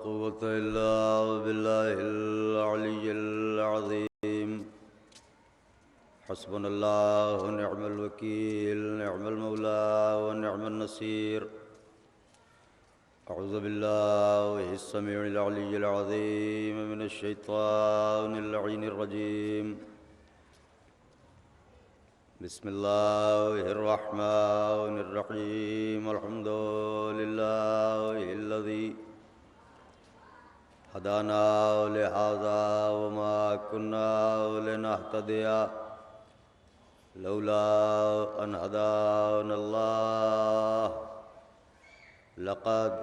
क़ुव्वत इल्ला बिल्लाहिल अलिय्यिल अज़ीम। हस्बुनल्लाहु व निअमल वकील, निअमल मौला व निअमन नसीर। अऊज़ु बिल्लाहिस समीउल अलिय्यिल अज़ीम मिनश शैतानिर लईनिर रजीम। बिस्मिल्लाहिर रहमानिर रहीम। अल्हम्दुलिल्लाहिल्लज़ी हदाना लिहाज़ा वमा कुन्ना लिनहतदिया लौला अन हदानल्लाह। लक़द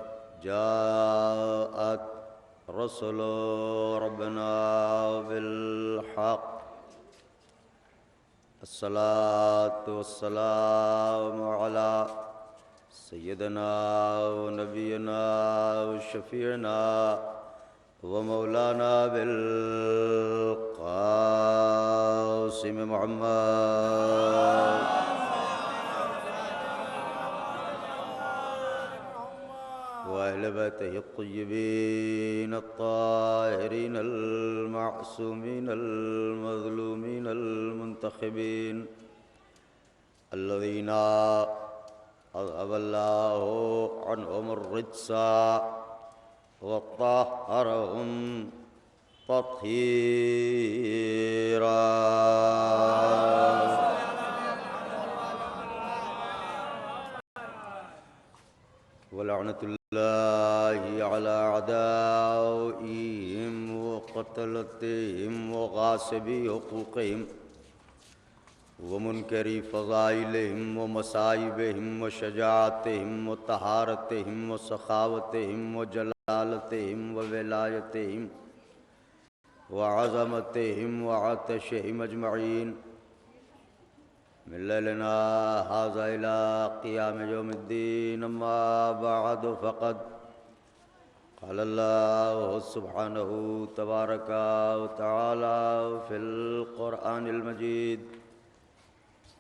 जाअत रसूलु रब्बिना बिल हक़। अस्सलातु वस्सलामु अला सय्यिदना व नबियना व शफ़ीअना व मौलाना बिल क़ासिम मुहम्मद व अहले बैतिहि अत्तय्यबीन अत्ताहिरीन अल-मअसूमीन अल-मज़लूमीन अल-मुंतख़बीन अल्लज़ीना अज़हबल्लाहु अन्हुमुर रिज्सा व तह्हरहुम तत्हीरा। वलअनतुल्लाहि अला अदाइहिम व क़तलतिहिम व गासिबी हुक़ूक़िहिम व मुनकरी फ़ज़ाइलिहिम व मसाइबिहिम व शजाअतिहिम व तहारतिहिम व सखावतिहिम व जलालतिहिम व विलायतिहिम व अज़मतिहिम व अतशिहिम अजमईन मिन लैलिना हाज़ा इला क़ियाम यौमिद्दीन। अम्मा बअद फ़क़द क़ाल अल्लाहु सुब्हानहु तबारक व तआला फ़िल क़ुरआनिल मजीद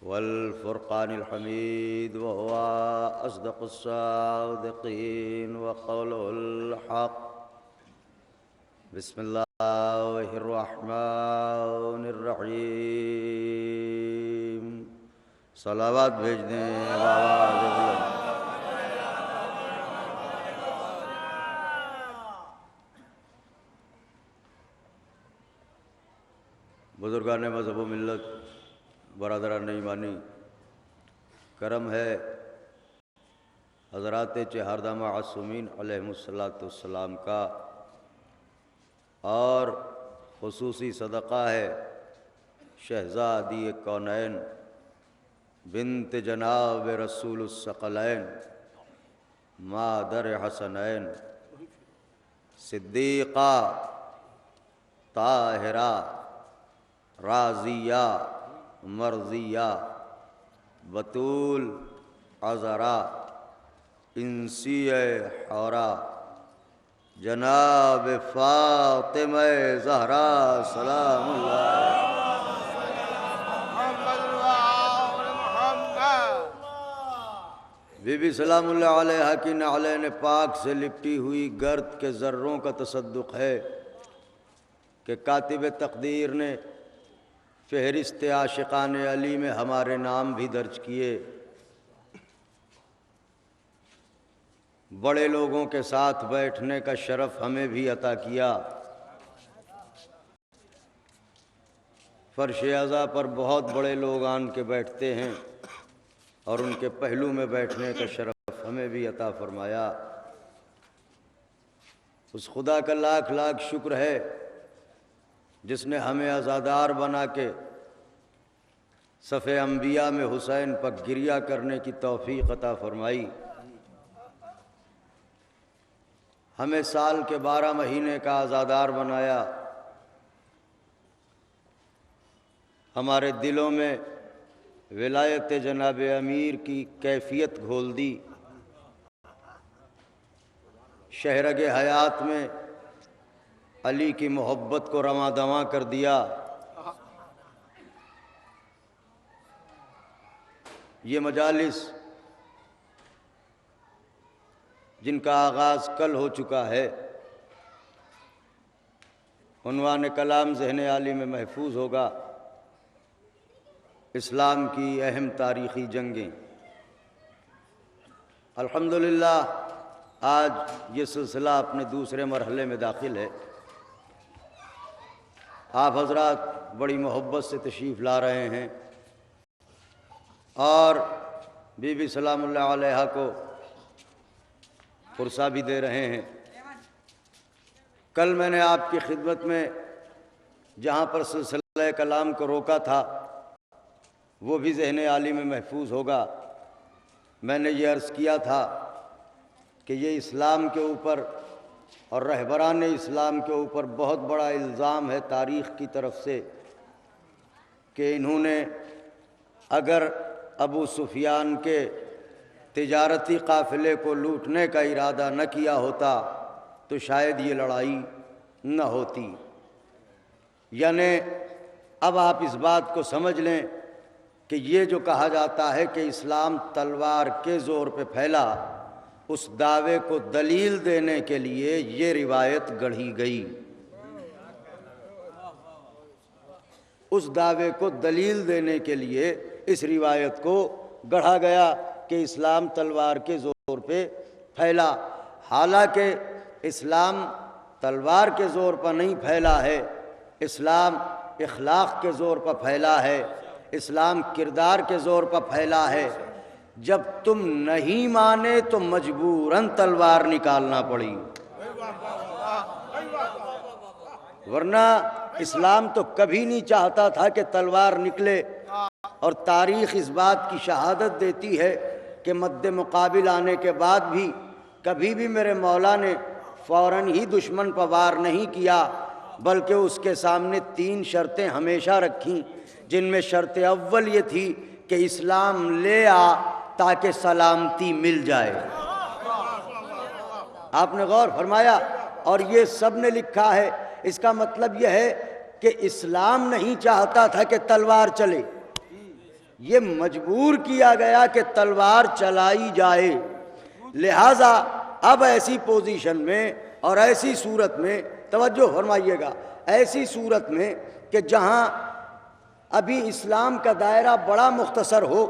वल फ़ुरक़ानिल हमीद व हुवा अस्दक़ुस सादिक़ीन व क़ौलुहुल हक़। बिस्मिल्लाहिर रहमानिर रहीम। सलावत भेज दें आवाज़ बुलंद। बुज़ुर्गान मज़हब व मिल्लत, बरादरान ईमानी, करम है हज़रात चहारदा मासूमीन अलैहिमुस्सलाम का और ख़ुसूसी सदक़ा है शहज़ादी कौनैन बिन्त जनाब रसूलुस सकलैन मादर हसनैन सिद्दीक़ा ताहिरा राज़िया मर्ज़िया बतूल अज़रा इंसिया हौरा जनाब फ़ातिमा ज़हरा सलामुल्लाह बीबी सलामुल्लाह अलैहा की नालैन पाक से लिपटी हुई गर्द के ज़र्रों का तसद्दुक़ है कि कातिब तक़दीर ने फ़हरिस्त आशिक़ान अली में हमारे नाम भी दर्ज किए। बड़े लोगों के साथ बैठने का शरफ़ हमें भी अता किया। फ़र्श अज़ा पर बहुत बड़े लोग आन के बैठते हैं और उनके पहलू में बैठने का शरफ़ हमें भी अता फ़रमाया। उस खुदा का लाख लाख शुक्र है जिसने हमें आज़ादार बना के सफ़े अम्बिया में हुसैन पर गिरिया करने की तौफ़ीक़ अता फ़रमाई। हमें साल के 12 महीने का आज़ादार बनाया। हमारे दिलों में विलायत जनाब अमीर की कैफियत घोल दी। शहरग हयात में अली की मोहब्बत को रवां दवां कर दिया। ये मजालिस जिनका आगाज़ कल हो चुका है, उन्वान कलाम ज़हन आली में महफूज होगा, इस्लाम की अहम तारीख़ी जंगें। अल्हम्दुलिल्लाह आज ये सिलसिला अपने दूसरे मरहले में दाखिल है। आप हजरात बड़ी मोहब्बत से तशरीफ़ ला रहे हैं और बीबी सलामुल्लाह अलैहा को फुर्सा भी दे रहे हैं। कल मैंने आपकी खिदमत में जहाँ पर सिलसिला कलाम को रोका था वो भी ज़हन आली में महफूज होगा। मैंने ये अर्ज़ किया था कि ये इस्लाम के ऊपर और रहबरान इस्लाम के ऊपर बहुत बड़ा इल्ज़ाम है तारीख़ की तरफ से कि इन्होंने अगर अबू सुफियान के तिजारती काफ़िले को लूटने का इरादा न किया होता तो शायद ये लड़ाई न होती। यानी अब आप इस बात को समझ लें कि ये जो कहा जाता है कि इस्लाम तलवार के ज़ोर पे फैला, उस दावे को दलील देने के लिए ये रिवायत गढ़ी गई। उस दावे को दलील देने के लिए इस रिवायत को गढ़ा गया कि इस्लाम तलवार के ज़ोर पे फैला। हालांकि इस्लाम तलवार के ज़ोर पर नहीं फैला है, इस्लाम इखलाक के ज़ोर पर फैला है, इस्लाम किरदार के ज़ोर पर फैला है। जब तुम नहीं माने तो मजबूरन तलवार निकालना पड़ी, वरना इस्लाम तो कभी नहीं चाहता था कि तलवार निकले। और तारीख़ इस बात की शहादत देती है कि मद्दे मुकाबिल आने के बाद भी कभी भी मेरे मौला ने फ़ौरन ही दुश्मन पर वार नहीं किया, बल्कि उसके सामने 3 शर्तें हमेशा रखीं, जिनमें शर्त अव्वल ये थी कि इस्लाम ले आ ताकि सलामती मिल जाए। आपने गौर फरमाया और ये सब ने लिखा है। इसका मतलब यह है कि इस्लाम नहीं चाहता था कि तलवार चले, ये मजबूर किया गया कि तलवार चलाई जाए। लिहाजा अब ऐसी पोजीशन में और ऐसी सूरत में, तवज्जो फरमाइएगा, ऐसी सूरत में कि जहां अभी इस्लाम का दायरा बड़ा मुख्तसर हो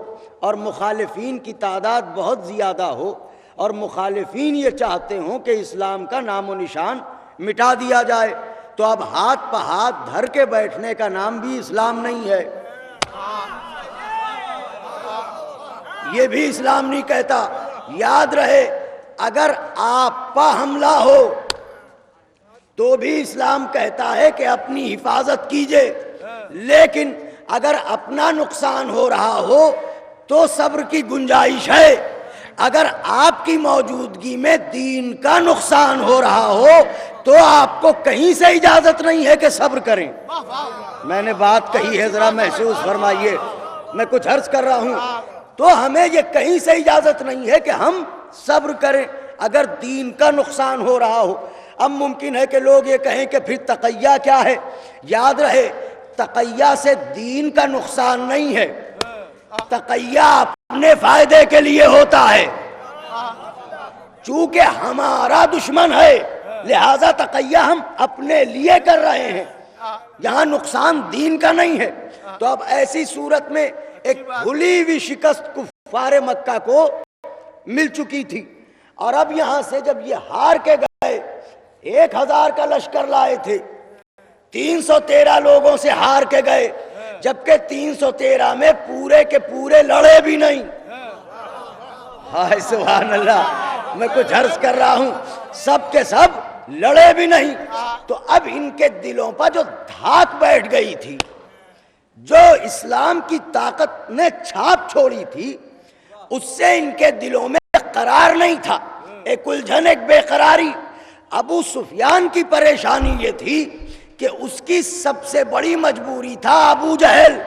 और मुखालिफीन की तादाद बहुत ज़्यादा हो और मुखालिफीन ये चाहते हों कि इस्लाम का नामो निशान मिटा दिया जाए, तो अब हाथ पर हाथ धर के बैठने का नाम भी इस्लाम नहीं है। ये भी इस्लाम नहीं कहता। याद रहे, अगर आप पर हमला हो तो भी इस्लाम कहता है कि अपनी हिफाजत कीजिए, लेकिन अगर अपना नुकसान हो रहा हो तो सब्र की गुंजाइश है। अगर आपकी मौजूदगी में दीन का नुकसान हो रहा हो तो आपको कहीं से इजाजत नहीं है कि सब्र करें। मैंने बात कही है, जरा महसूस फरमाइए, मैं कुछ अर्ज कर रहा हूं। तो हमें ये कहीं से इजाजत नहीं है कि हम सब्र करें अगर दीन का नुकसान हो रहा हो। अब मुमकिन है कि लोग ये कहें कि फिर तक़ैया क्या है। याद रहे, तक़ैया से दीन का नुकसान नहीं है, तक़ैया अपने फायदे के लिए होता है। चूंकि हमारा दुश्मन है, लिहाजा तक़ैया हम अपने लिए कर रहे हैं, यहां नुकसान दीन का नहीं है। तो अब ऐसी सूरत में एक भूली हुई शिकस्त कुफ़ारे मक्का को मिल चुकी थी, और अब यहां से जब ये हार के गए, 1000 का लश्कर लाए थे, 313 लोगों से हार के गए, जबकि 313 में पूरे के पूरे लड़े भी नहीं। हाय सुभान अल्लाह, मैं कुछ अर्ज कर रहा हूं, सब के सब लड़े भी नहीं। तो अब इनके दिलों पर जो धाक बैठ गई थी, जो इस्लाम की ताकत ने छाप छोड़ी थी, उससे इनके दिलों में करार नहीं था, एक उलझन, एक बेकरारी। अबू सुफियान की परेशानी ये थी कि उसकी सबसे बड़ी मजबूरी था अबू जहल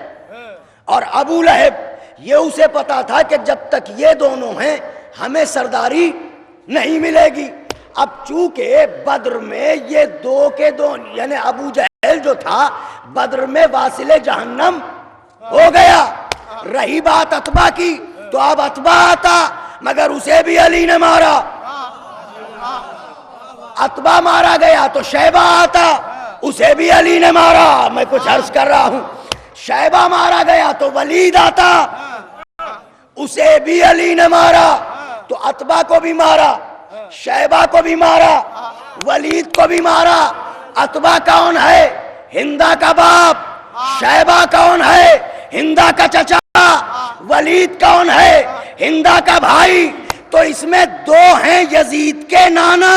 और अबू लहब। ये उसे पता था कि जब तक ये दोनों हैं हमें सरदारी नहीं मिलेगी। अब चूंकि बद्र में ये 2 के 2 यानी अबू जहल जो था बद्र में वासिले जहन्नम हो गया। रही बात अतबा की, तो अब अतबा आता, मगर उसे भी अली ने मारा। अतबा मारा गया तो शैबा आता, उसे भी अली ने मारा। मैं कुछ अर्ज कर रहा हूं, शैबा मारा गया तो वलीद आता, उसे भी अली ने मारा तो अतबा को भी मारा, शैबा को भी मारा, वलीद को भी मारा। अतबा कौन है? हिंदा का बाप। शैबा कौन है? हिंदा का चचा। वलीद कौन है? हिंदा का भाई। तो इसमें दो हैं यजीद के नाना।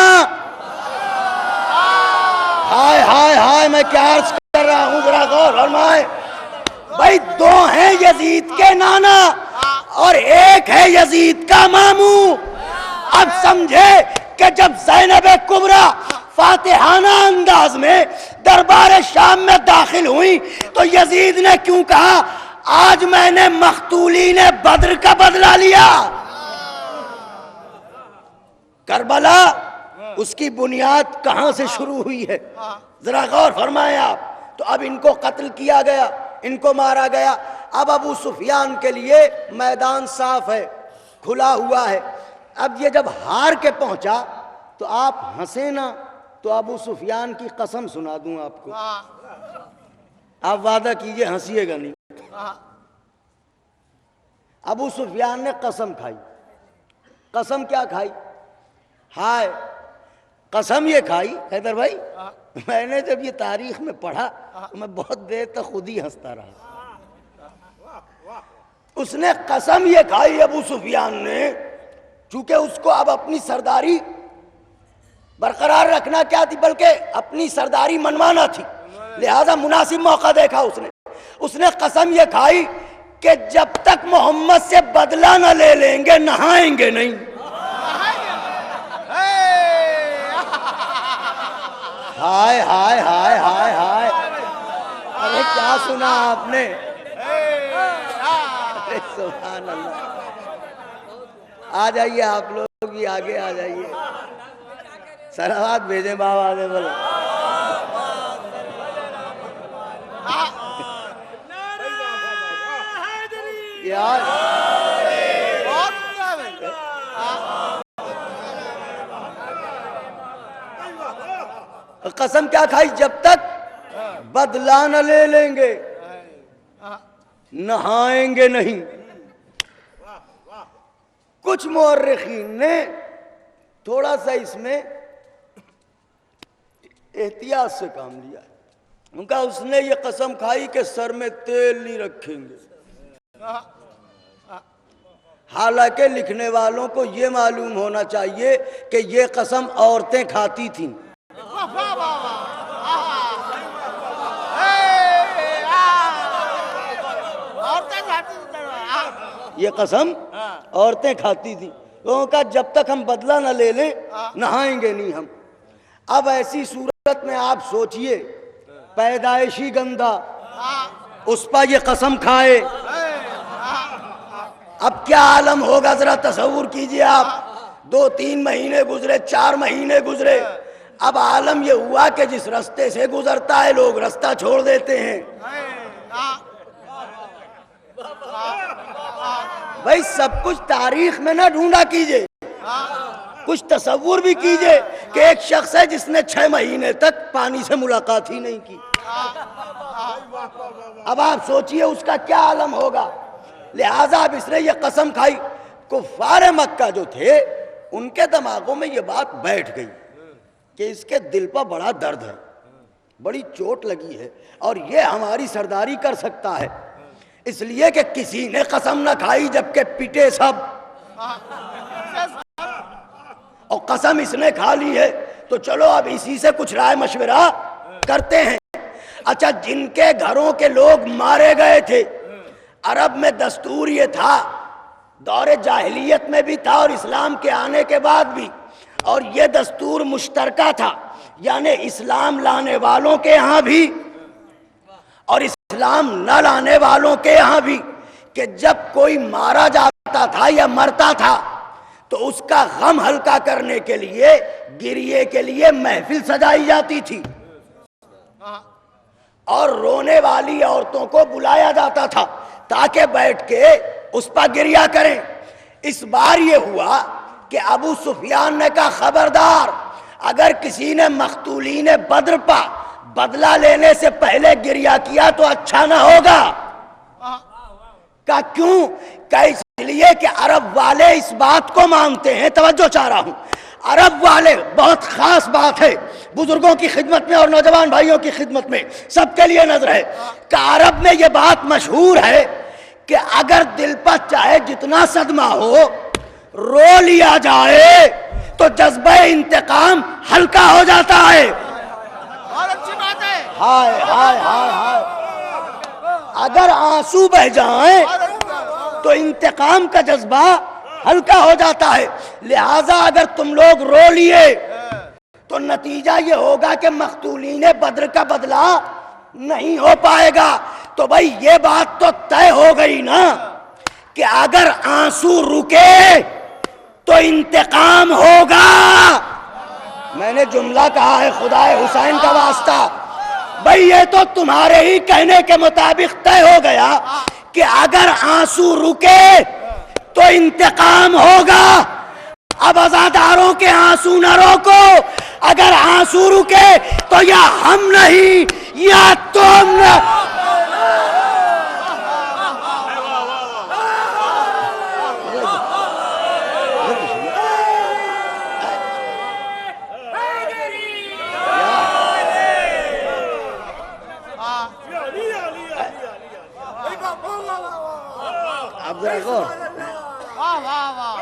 हाय हाय हाय, मैं क्या अर्ज कर रहा हूं, जरा गौर फरमाए भाई। दो हैं यजीद के नाना और एक है यजीद का मामू। अब समझे कि जब ज़ैनब कुबरा फातिहाना अंदाज में दरबार शाम में दाखिल हुई तो यजीद ने क्यों कहा, आज मैंने मख्तूली ने बद्र का बदला लिया। करबला उसकी बुनियाद कहां से शुरू हुई है, जरा गौर फरमाएं आप। तो अब इनको कत्ल किया गया, इनको मारा गया। अब अबू सुफियान के लिए मैदान साफ है, खुला हुआ है। अब ये जब हार के पहुंचा तो आप हंसे ना तो अबू सुफियान की कसम सुना दूं आपको। आप वादा कीजिए, हंसीएगा नहीं। अबू सुफियान ने कसम खाई। कसम क्या खाई? हाय, कसम ये खाई हैदर भाई, मैंने जब ये तारीख में पढ़ा मैं बहुत देर तक खुद ही हंसता रहा। उसने कसम ये खाई अबू सुफियान ने, चूंकि उसको अब अपनी सरदारी बरकरार रखना क्या थी, बल्कि अपनी सरदारी मनवाना थी, लिहाजा मुनासिब मौका देखा उसने कसम ये खाई कि जब तक मोहम्मद से बदला न ले लेंगे नहाएंगे नहीं। हाय हाय हाय हाय हाय, अरे क्या सुना आपने? अरे सुभान अल्लाह। आ जाइए आप लोग भी आगे आ जाइए, सलावत भेजें बाबा ने बोला। यार कसम क्या खाई, जब तक बदला न ले लेंगे नहाएंगे नहीं। कुछ मुअर्रिखीन ने थोड़ा सा इसमें एहतियात से काम लिया है। उनका उसने ये कसम खाई कि सर में तेल नहीं रखेंगे। हालांकि लिखने वालों को ये मालूम होना चाहिए कि ये कसम औरतें खाती थीं। ये कसम औरतें खाती थीं। लोगों का जब तक हम बदला न ले लें नहाएंगे नहीं हम। अब ऐसी सूरत में आप सोचिए, पैदाइशी गंदा उस पर ये कसम खाए, अब क्या आलम होगा जरा तसव्वुर कीजिए आप। 2-3 महीने गुजरे, 4 महीने गुजरे, अब आलम ये हुआ कि जिस रास्ते से गुजरता है लोग रास्ता छोड़ देते हैं। भाई सब कुछ तारीख में ना ढूंढा कीजिए, कुछ तसव्वुर भी कीजिए कि एक शख्स है जिसने 6 महीने तक पानी से मुलाकात ही नहीं की। अब आप सोचिए उसका क्या आलम होगा। लिहाजा अब इसने ये कसम खाई। कुफ्फार मक्का जो थे उनके दिमागों में ये बात बैठ गई कि इसके दिल पर बड़ा दर्द है, बड़ी चोट लगी है और ये हमारी सरदारी कर सकता है, इसलिए कि किसी ने कसम न खाई जबकि पिटे सब, और कसम इसने खा ली है। तो चलो अब इसी से कुछ राय मशवरा करते हैं। अच्छा, जिनके घरों के लोग मारे गए थे, अरब में दस्तूर ये था, दौरे जाहिलियत में भी था और इस्लाम के आने के बाद भी, और ये दस्तूर मुश्तरका था, यानी इस्लाम लाने वालों के यहाँ भी और इस्लाम न लाने वालों के यहाँ भी, कि जब कोई मारा जाता था या मरता था तो उसका गम हल्का करने के लिए, गिरिए के लिए महफिल सजाई जाती थी और रोने वाली औरतों को बुलाया जाता था ताकि बैठ के उस पर गिरिया करें। इस बार ये हुआ कि अबू सुफियान ने कहा, खबरदार, अगर किसी ने मख्तूलीन बद्र पा बदला लेने से पहले गिरिया किया तो अच्छा ना होगा। का क्यों? का इसलिए कि अरब वाले इस बात को मानते हैं, तवज्जो चाह रहा हूं, अरब वाले, बहुत खास बात है बुजुर्गों की खिदमत में और नौजवान भाइयों की खिदमत में, सबके लिए नजर है कि अरब में यह बात मशहूर है कि अगर दिल पर चाहे जितना सदमा हो, रो लिया जाए तो जज्बा इंतकाम हल्का हो जाता है। बहुत अच्छी बात है। हाय हाय हाय हाय, अगर आंसू बह जाएं तो इंतकाम का जज्बा हल्का हो जाता है। लिहाजा अगर तुम लोग रो लिए तो नतीजा ये होगा कि मख्तूलीन बद्र का बदला नहीं हो पाएगा। तो भाई ये बात तो तय हो गई ना कि अगर आंसू रुके तो इंतकाम होगा। मैंने जुमला कहा है खुदाए हुसैन का वास्ता, भाई ये तो तुम्हारे ही कहने के मुताबिक तय हो गया कि अगर आंसू रुके तो इंतकाम होगा। अब अज़ादारों के आंसू न रोको, अगर आंसू रुके तो या हम नहीं या तुम न। अब देखो, वाह वाह वाह,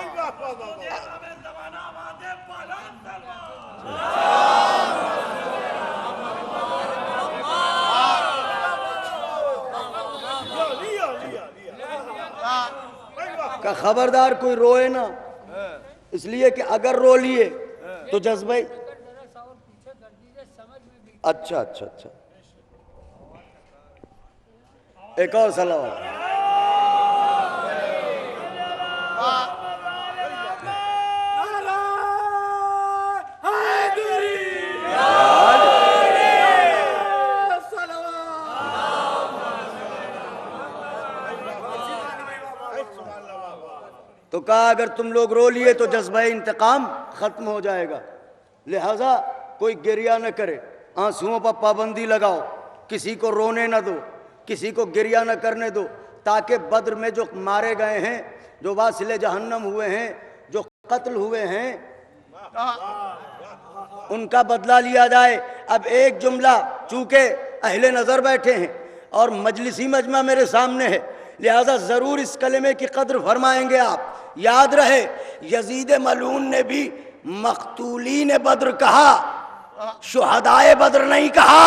का खबरदार कोई रोए ना, इसलिए कि अगर रो लिए तो जज्बे। अच्छा अच्छा अच्छा, एक और सलाम। तो कहा अगर तुम लोग रो लिए तो जज्बा इंतकाम खत्म हो जाएगा, लिहाजा कोई गिरिया न करे, आंसुओं पर पाबंदी लगाओ, किसी को रोने न दो, किसी को गिरिया न करने दो, ताकि बद्र में जो मारे गए हैं, जो वासिले जहन्नम हुए हैं, जो कत्ल हुए हैं, उनका बदला लिया जाए। अब एक जुमला, चूंकि अहले नज़र बैठे हैं और मजलिसी मजमा मेरे सामने है, लिहाजा ज़रूर इस कलमे की कद्र फरमाएंगे आप। याद रहे, यजीद मलून ने भी मख्तूलीन बद्र कहा, शुहदाए बद्र नहीं कहा।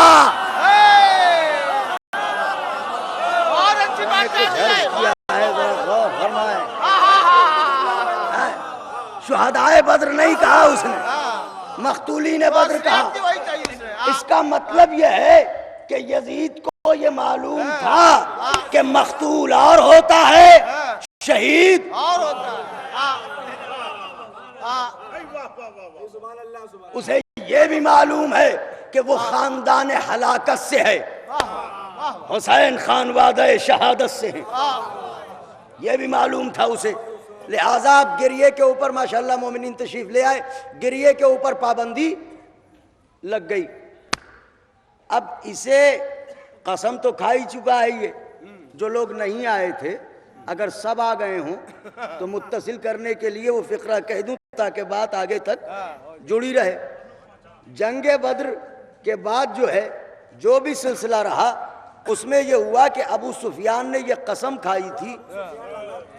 बहुत अच्छी बात है। शुहदाए बद्र नहीं कहा उसने, मख्तूलीन बद्र कहा। इसका मतलब यह है कि यजीद को ये मालूम था कि मख्तूल और होता है, शहीद और होता है। उसे ये भी मालूम है कि वो खानदान हलाकत से है, हुसैन खान वादे शहादत से है, ये भी मालूम था उसे। लिहाजा आप गिरिये के ऊपर माशाल्लाह मोमिनीन तशरीफ ले आए, गिरिये के ऊपर पाबंदी लग गई। अब इसे कसम तो खा ही चुका है ये, जो लोग नहीं आए थे, अगर सब आ गए हों तो मुत्तसिल करने के लिए वो फिक्रा कह दूं ताकि बात आगे तक जुड़ी रहे। जंगे बद्र के बाद जो है जो भी सिलसिला रहा, उसमें यह हुआ कि अबू सुफियान ने यह कसम खाई थी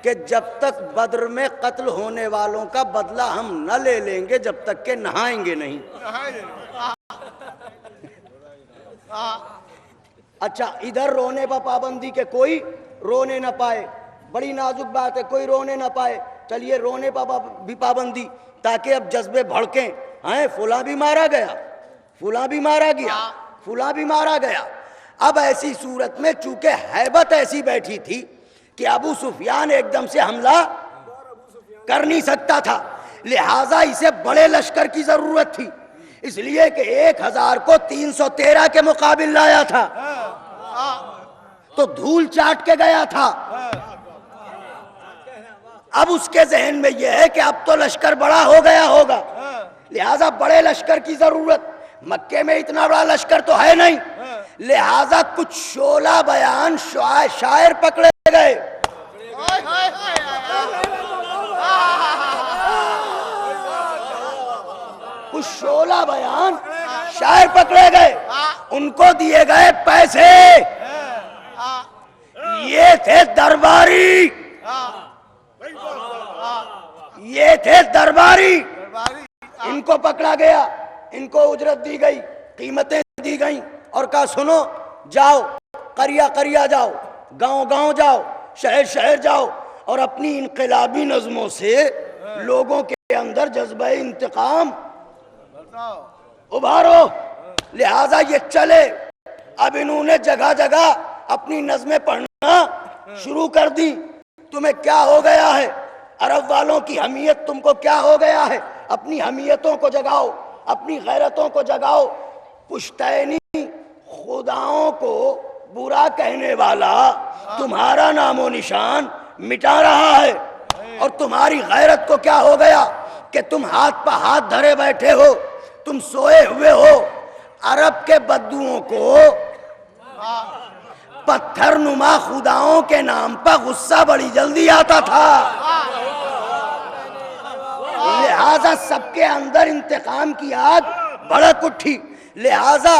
कि जब तक बद्र में कत्ल होने वालों का बदला हम न ले लेंगे, जब तक के नहाएंगे नहीं। अच्छा, इधर रोने पर पाबंदी के कोई रोने न पाए, बड़ी नाजुक बात है, कोई रोने न पाए। चलिए रोने पर भी पाबंदी, ताकि अब जज्बे भड़कें, हैं फुला भी मारा गया, फुला भी मारा गया, फुला भी मारा गया। अब ऐसी सूरत में चूंकि हैबत ऐसी बैठी थी कि अबू सुफियान एकदम से हमला कर नहीं सकता था, लिहाजा इसे बड़े लश्कर की जरूरत थी, इसलिए कि 1000 को 313 के मुकाबिल लाया था, तो धूल चाट के गया था। अब उसके जहन में यह है कि अब तो लश्कर बड़ा हो गया होगा, लिहाजा बड़े लश्कर की जरूरत, मक्के में इतना बड़ा लश्कर तो है नहीं, लिहाजा कुछ शोला बयान शायर पकड़े गए। हाय हाय हाय कुछ शोला बयान शायर पकड़े गए, उनको दिए गए पैसे। ये थे दरबारी, ये थे दरबारी। इनको पकड़ा गया, इनको उजरत दी गई, कीमतें दी गई और कहा सुनो, जाओ करिया करिया जाओ, गांव गांव जाओ, शहर शहर जाओ और अपनी इनकलाबी नज़मों से लोगों के अंदर जज्बा इंतकाम उभारो। लिहाजा ये चले। अब इन्होंने जगह जगह अपनी नज़में पढ़ना शुरू कर दी। तुम्हें क्या हो गया है? अरब वालों की हमीयत तुमको क्या हो गया है? अपनी हमीयतों को जगाओ, अपनी गैरतों को जगाओ। पुश्तैनी खुदाओं को बुरा कहने वाला तुम्हारा नामो निशान मिटा रहा है। और तुम्हारी गैरत को क्या हो गया कि तुम हाथ पर हाथ धरे बैठे हो, तुम सोए हुए हो। अरब के बद्दुओं को पत्थर नुमा खुदाओं के नाम पर गुस्सा बड़ी जल्दी आता था। लिहाजा सबके अंदर इंतकाम की आग भड़क उठी। लिहाजा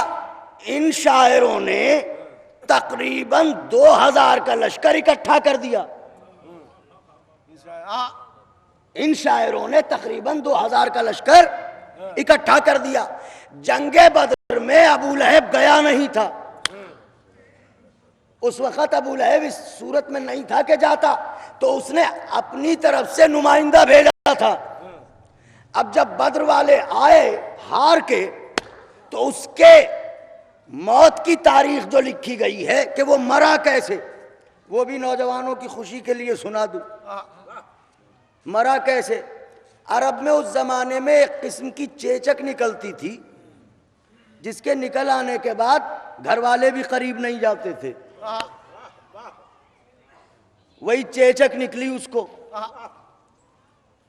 इन शायरों ने तकरीबन 2000 का लश्कर इकट्ठा कर दिया। इन शायरों ने तकरीबन 2000 का लश्कर इकट्ठा कर दिया। जंगे बदर में अबू लहब गया नहीं था। उस वक्त अबू लहब इस सूरत में नहीं था कि जाता, तो उसने अपनी तरफ से नुमाइंदा भेजा था। अब जब बद्र वाले आए हार के, तो उसके मौत की तारीख जो लिखी गई है कि वो मरा कैसे, वो भी नौजवानों की खुशी के लिए सुना दूं। मरा कैसे? अरब में उस जमाने में एक किस्म की चेचक निकलती थी, जिसके निकल आने के बाद घर वाले भी करीब नहीं जाते थे। वही चेचक निकली उसको,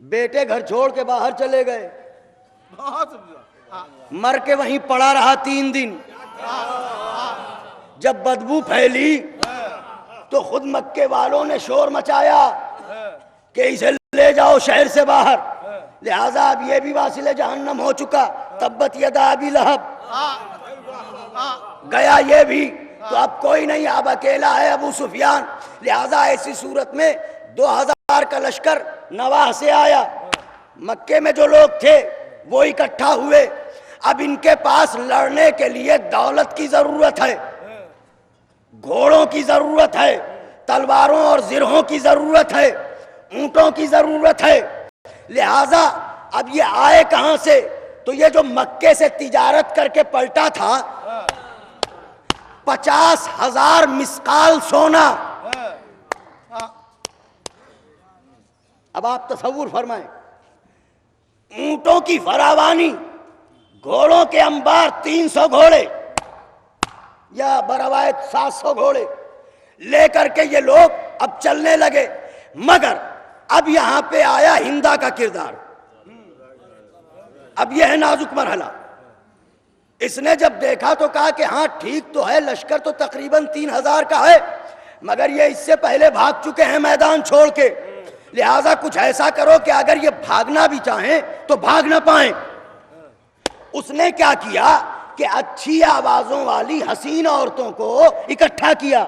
बेटे घर छोड़ के बाहर चले गए, मर के वहीं पड़ा रहा 3 दिन। जब बदबू फैली तो खुद मक्के वालों ने शोर मचाया कि इसे ले जाओ शहर से बाहर। लिहाजा अब ये भी वासिले जहन्नम हो चुका, तब्बत यदा अबी लहब, गया ये भी, तो अब कोई नहीं, अब अकेला है अबू सुफियान। लिहाजा ऐसी सूरत में 2000 का लश्कर नवाह से आया। मक्के में जो लोग थे वो इकट्ठा हुए। अब इनके पास लड़ने के लिए दौलत की जरूरत है, घोड़ों की जरूरत है, तलवारों और जिरहों की जरूरत है, ऊंटों की जरूरत है। लिहाजा अब ये आए कहां से? तो ये जो मक्के से तिजारत करके पलटा था, 50,000 मिस्काल सोना। अब आप तसव्वुर फरमाएं, ऊंटों की फरावानी, घोड़ों के अंबार, 300 घोड़े या बरवायत 700 घोड़े लेकर के ये लोग अब चलने लगे। मगर अब यहां पे आया हिंदा का किरदार। अब यह है नाजुक मरहला। इसने जब देखा तो कहा कि हाँ ठीक तो है, लश्कर तो तकरीबन 3000 का है, मगर ये इससे पहले भाग चुके हैं मैदान छोड़ के। लिहाजा कुछ ऐसा करो कि अगर ये भागना भी चाहें तो भाग ना पाएं। उसने क्या किया कि अच्छी आवाजों वाली हसीन औरतों को इकट्ठा किया।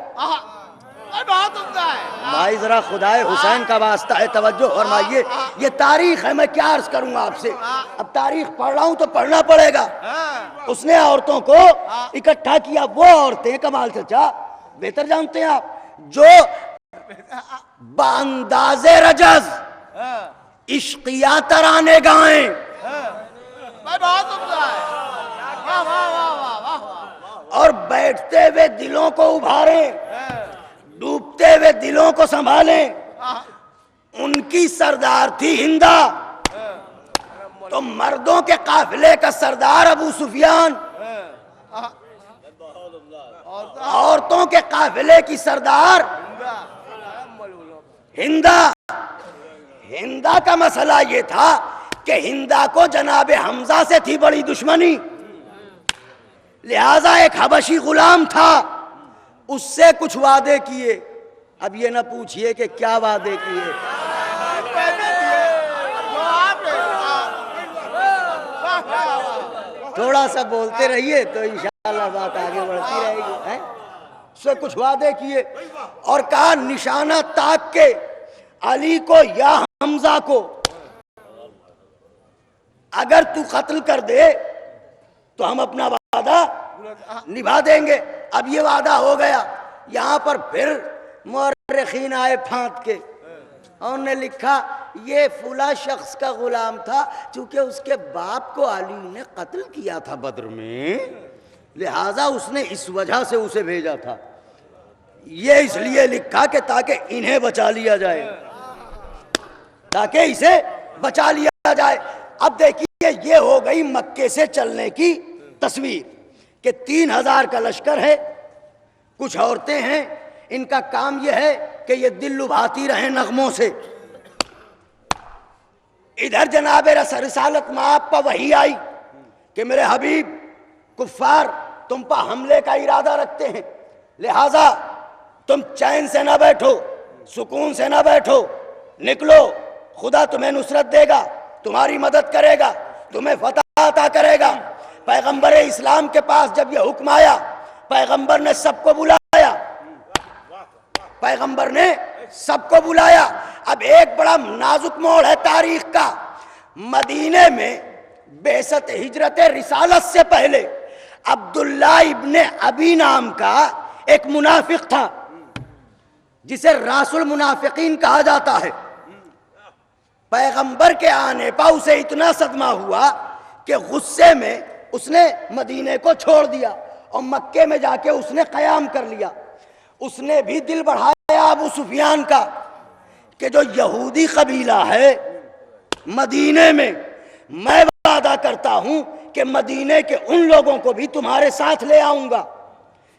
बहुत उम्दा है भाई जरा खुदाए हुसैन का वास्ता है, तवज्जो फरमाइए। ये तारीख है, मैं क्या अर्ज करूंगा आपसे। अब तारीख पढ़ रहा हूं तो पढ़ना पड़ेगा। उसने औरतों को इकट्ठा किया। वो औरतें, कमाल चाचा बेहतर जानते हैं आप, जो बांदाज़े रजज़ इश्किया तराने गाएं। बहुत उम्दा है। वाह वाह वाह वाह वाह वाह। और बैठते हुए दिलों को उभारें, डूबते हुए दिलों को संभालें। उनकी सरदार थी हिंदा। तो मर्दों के काफिले का सरदार अबू सुफियान, औरतों के काफिले की सरदार हिंदा। हिंदा का मसला ये था कि हिंदा को जनाबे हमजा से थी बड़ी दुश्मनी। लिहाजा एक हबशी गुलाम था, उससे कुछ वादे किए। अब ये ना पूछिए कि क्या वादे किए। पैसे दिए जो आपने वाह वाह वाह। थोड़ा सा बोलते रहिए तो इंशाअल्लाह बात आगे बढ़ती रहेगी। हैं? उससे कुछ वादे किए और कहा निशाना ताक के अली को या हमजा को अगर तू कत्ल कर दे तो हम अपना वादा निभा देंगे। अब ये वादा हो गया। यहाँ पर फिर मुअर्रिखीन आए फांत के, उन्होंने लिखा ये फुला शख्स का गुलाम था, चूंकि उसके बाप को अली ने कत्ल किया था बद्र में, लिहाजा उसने इस वजह से उसे भेजा था। ये इसलिए लिखा कि ताकि इन्हें बचा लिया जाए, ताकि इसे बचा लिया जाए। अब देखिए ये हो गई मक्के से चलने की तस्वीर कि 3000 का लश्कर है, कुछ औरतें हैं, इनका काम यह है कि ये दिल लुभाती रहे नगमों से। इधर जनाब रिसालत माप पर वही आई कि मेरे हबीब कुफ्फार तुम पर हमले का इरादा रखते हैं, लिहाजा तुम चैन से ना बैठो, सुकून से ना बैठो, निकलो, खुदा तुम्हें नुसरत देगा, तुम्हारी मदद करेगा, तुम्हें फतह अता करेगा। पैगंबर इस्लाम के पास जब यह हुक्म आया, पैगंबर ने सबको बुलाया, पैगंबर ने सबको बुलाया। अब एक बड़ा नाजुक मोड़ है तारीख का। मदीने में बेसत हिजरत रिसालत से पहले अब्दुल्ला इब्ने अबी नाम का एक मुनाफिक था, जिसे रासुल मुनाफिकीन कहा जाता है। पैगंबर के आने पर उसे इतना सदमा हुआ कि गुस्से में उसने मदीने को छोड़ दिया और मक्के में जाके उसने कयाम कर लिया। उसने भी दिल बढ़ाया अबू सुफियान का कि जो यहूदी कबीला है मदीने में, मैं वादा करता हूं कि मदीने के उन लोगों को भी तुम्हारे साथ ले आऊंगा।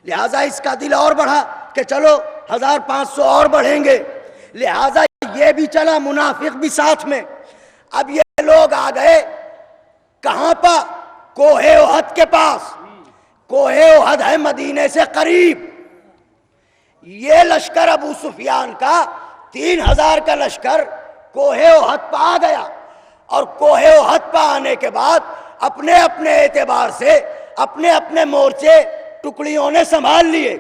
लिहाजा इसका दिल और बढ़ा कि चलो 1500 और बढ़ेंगे। लिहाजा ये भी चला, मुनाफिक भी साथ में। अब ये लोग आ गए कहां पर? कोहे ओहद के पास। कोहे ओहद है मदीने से करीब। ये लश्कर अबू सुफियान का 3000 का लश्कर कोहे ओहद पर आ गया और कोहे ओहद पर आने के बाद अपने अपने एतबार से अपने अपने मोर्चे टुकड़ियों ने संभाल लिए।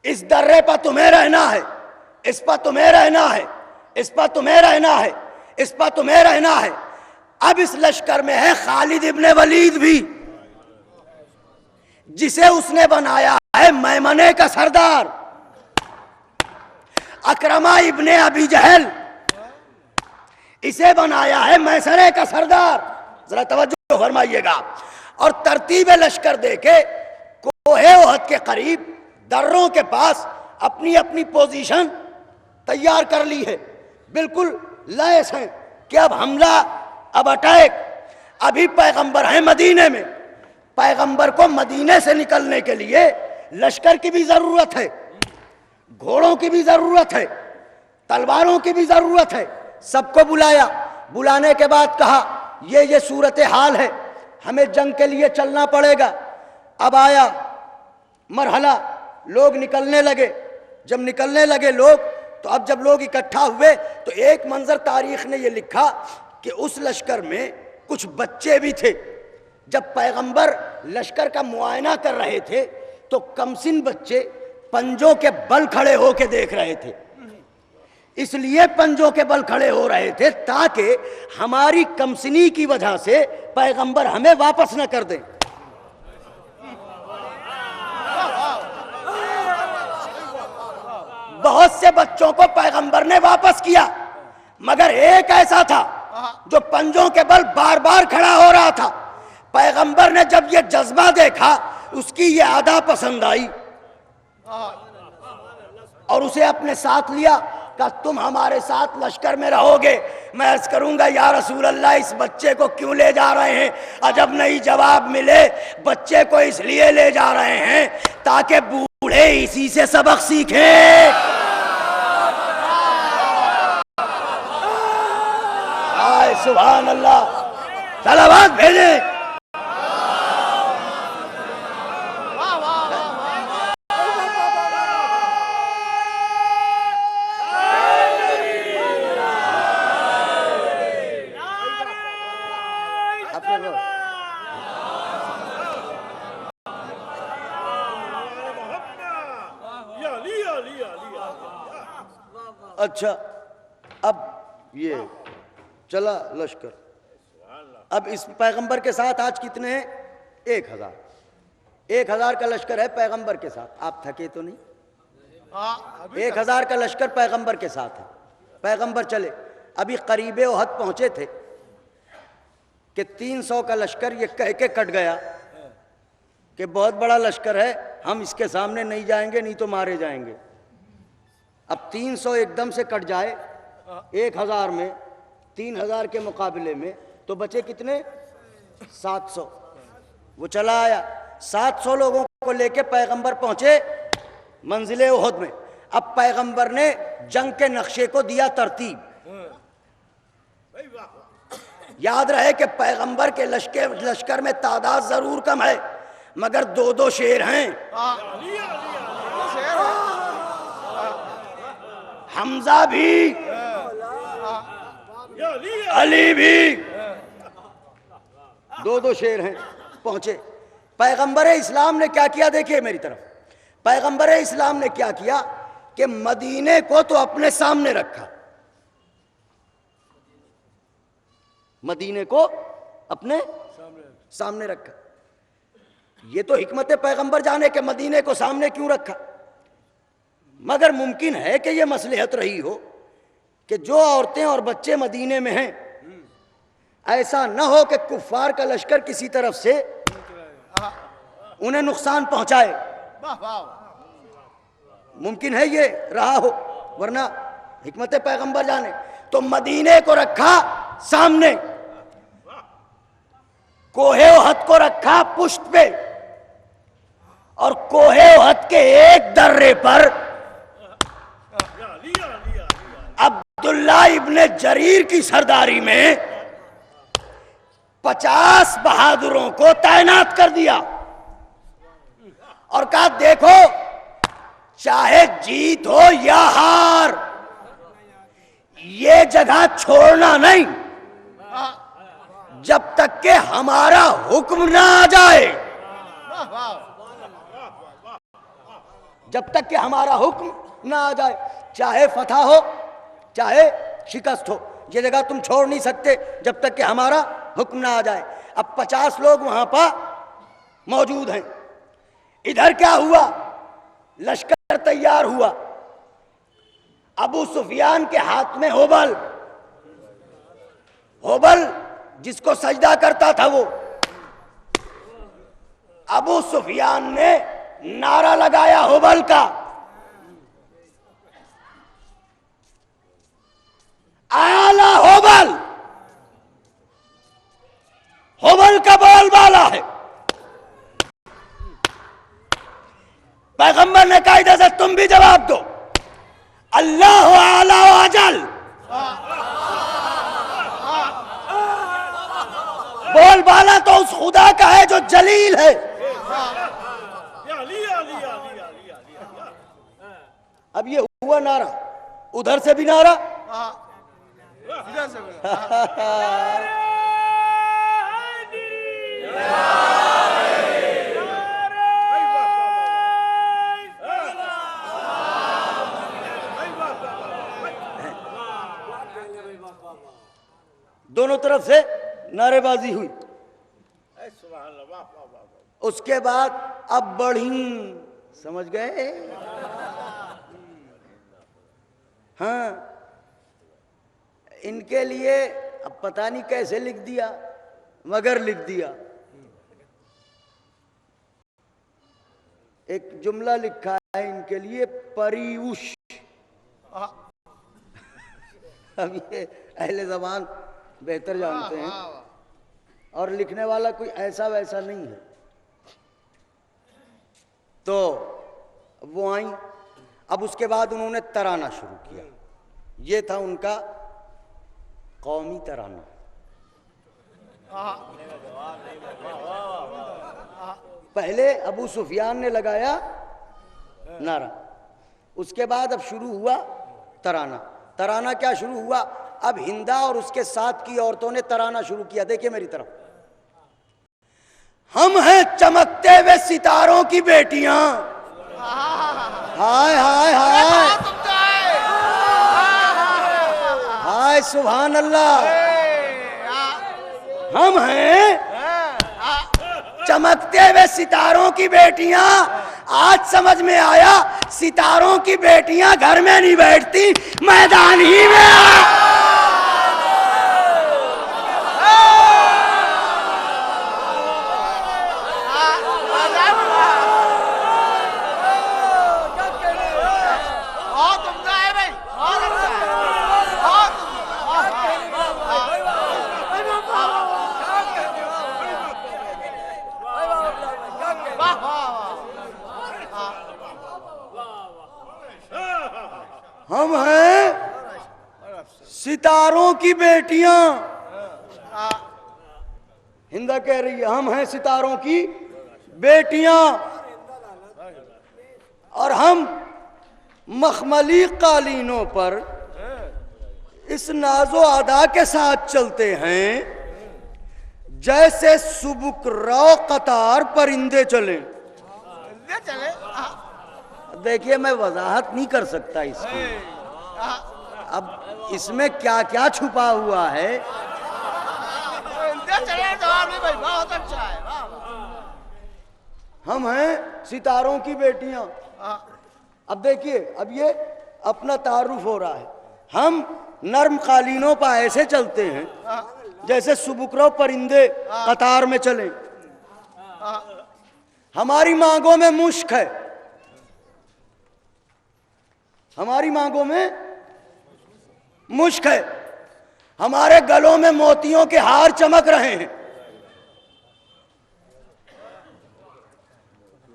इस दर्रे पर तुम्हें रहना है, इस पर तुम्हें रहना है, इस पर तुम्हें रहना है, इस पर तुम्हें रहना है। अब इस लश्कर में है खालिद इब्ने वलीद भी, जिसे उसने बनाया है मैमने का सरदार। अकरमा इब्ने अबी जहल, इसे बनाया है मैसरे का सरदार। जरा तवज्जो फरमाइएगा। और तरतीब लश्कर देके कोहे ओहद के करीब दर्रों के पास अपनी अपनी पोजीशन तैयार कर ली है, बिल्कुल लैस हैं कि अब हमला, अब अटैक। अभी पैगंबर है मदीने में, पैगंबर को मदीने से निकलने के लिए लश्कर की भी जरूरत है, घोड़ों की भी जरूरत है, तलवारों की भी जरूरत है। सबको बुलाया, बुलाने के बाद कहा ये सूरत हाल है, हमें जंग के लिए चलना पड़ेगा। अब आया मरहला, लोग निकलने लगे। जब निकलने लगे लोग, तो अब जब लोग इकट्ठा हुए तो एक मंजर तारीख ने यह लिखा कि उस लश्कर में कुछ बच्चे भी थे। जब पैगंबर लश्कर का मुआयना कर रहे थे तो कमसिन बच्चे पंजों के बल खड़े होके देख रहे थे। इसलिए पंजों के बल खड़े हो रहे थे ताकि हमारी कमसिनी की वजह से पैगंबर हमें वापस न कर दें। बहुत से बच्चों को पैगंबर ने वापस किया, मगर एक ऐसा था जो पंजों के बल बार बार खड़ा हो रहा था। पैगंबर ने जब ये जज्बा देखा, उसकी ये आदा पसंद आई और उसे अपने साथ लिया। कहा तुम हमारे साथ लश्कर में रहोगे। मैं अर्ज करूंगा या रसूल अल्लाह, इस बच्चे को क्यों ले जा रहे हैं? अजब नहीं जवाब मिले। बच्चे को इसलिए ले जा रहे हैं ताकि बूढ़े इसी से सबक सीखें। सुभान अल्लाह, सलावत भेजें। आपने गौर। अच्छा, अब ये चला लश्कर। अब इस पैगंबर के साथ आज कितने हैं? 1000। 1000 का लश्कर है पैगंबर के साथ। आप थके तो नहीं? 1000 का लश्कर पैगंबर के साथ है। पैगंबर चले, अभी करीबे ओहद पहुंचे थे कि 300 का लश्कर ये कह के कट गया कि बहुत बड़ा लश्कर है, हम इसके सामने नहीं जाएंगे, नहीं तो मारे जाएंगे। अब 300 एकदम से कट जाए 1000 में, 3000 के मुकाबले में, तो बचे कितने? 700। वो चला आया, 700 लोगों को लेके पैगंबर पहुंचे मंजिले ओहद में। अब पैगंबर ने जंग के नक्शे को दिया तरतीब। याद रहे कि पैगंबर के लश्कर में तादाद जरूर कम है, मगर 2-2 शेर हैं। हमजा भी, अली भी, 2-2 शेर हैं। पहुंचे पैगंबर इस्लाम ने क्या किया? देखिए मेरी तरफ, पैगंबर इस्लाम ने क्या किया कि मदीने को तो अपने सामने रखा, मदीने को अपने सामने रखा। ये तो हिकमत पैगंबर जाने के मदीने को सामने क्यों रखा, मगर मुमकिन है कि यह मसलहत रही हो कि जो औरतें और बच्चे मदीने में हैं, ऐसा न हो कि कुफ्फार का लश्कर किसी तरफ से उन्हें नुकसान पहुंचाए। मुमकिन है ये रहा हो, वरना हिकमत पैगंबर जाने। तो मदीने को रखा सामने, कोहे ओहद को रखा पुष्ट पे, और कोहे ओहद के एक दर्रे पर अब्दुल्ला इब्ने जरीर की सरदारी में 50 बहादुरों को तैनात कर दिया और कहा देखो, चाहे जीत हो या हार, ये जगह छोड़ना नहीं जब तक के हमारा हुक्म ना आ जाए, जब तक कि हमारा हुक्म ना आ जाए। चाहे फतह हो चाहे शिकस्त हो, ये जगह तुम छोड़ नहीं सकते जब तक कि हमारा हुक्म ना आ जाए। अब 50 लोग वहां पर मौजूद हैं। इधर क्या हुआ? लश्कर तैयार हुआ। अबू सुफियान के हाथ में होबल, होबल जिसको सजदा करता था वो। अबू सुफियान ने नारा लगाया होबल का, आला होबल, होबल का बोलबाला है। पैगंबर ने कहा इधर से तुम भी जवाब दो, अल्लाह आला अजल। बोलबाला तो उस खुदा का है जो जलील है। अब ये हुआ नारा, उधर से भी नारा, दोनों तरफ से नारेबाजी हुई। उसके बाद अब बढ़ी, समझ गए? हाँ, इनके लिए अब पता नहीं कैसे लिख दिया, मगर लिख दिया। एक जुमला लिखा है इनके लिए, परियुष। अब ये अहले ज़बान बेहतर जानते हैं, और लिखने वाला कोई ऐसा वैसा नहीं है। तो वो आई। अब उसके बाद उन्होंने तराना शुरू किया। ये था उनका कौमी तराना। पहले अबू सुफियान ने लगाया नारा, उसके बाद अब शुरू हुआ तराना। तराना क्या शुरू हुआ? अब हिंदा और उसके साथ की औरतों ने तराना शुरू किया। देखिए मेरी तरफ, हम हैं चमकते हुए सितारों की बेटियां। हाय हाय हाय हाय सुभान अल्लाह। हम हैं चमकते हुए सितारों की बेटियां। आज समझ में आया सितारों की बेटियां घर में नहीं बैठती, मैदान ही में। हम हैं सितारों की बेटियां। हिंदा कह रही है हम हैं सितारों की बेटियां और हम मखमली कालीनों पर इस नाजो अदा के साथ चलते हैं जैसे सुबुकराव कतार परिंदे चले। देखिए मैं वजाहत नहीं कर सकता इसकी, अब इसमें क्या क्या छुपा हुआ है। बहुत अच्छा है। हम हैं सितारों की बेटियां। अब देखिए अब ये अपना तारुफ हो रहा है। हम नर्म कालीनों पर ऐसे चलते हैं जैसे सुबुकराव परिंदे कतार में चले। हमारी मांगों में मुश्क है, हमारी मांगों में मुश्क है, हमारे गलों में मोतियों के हार चमक रहे हैं।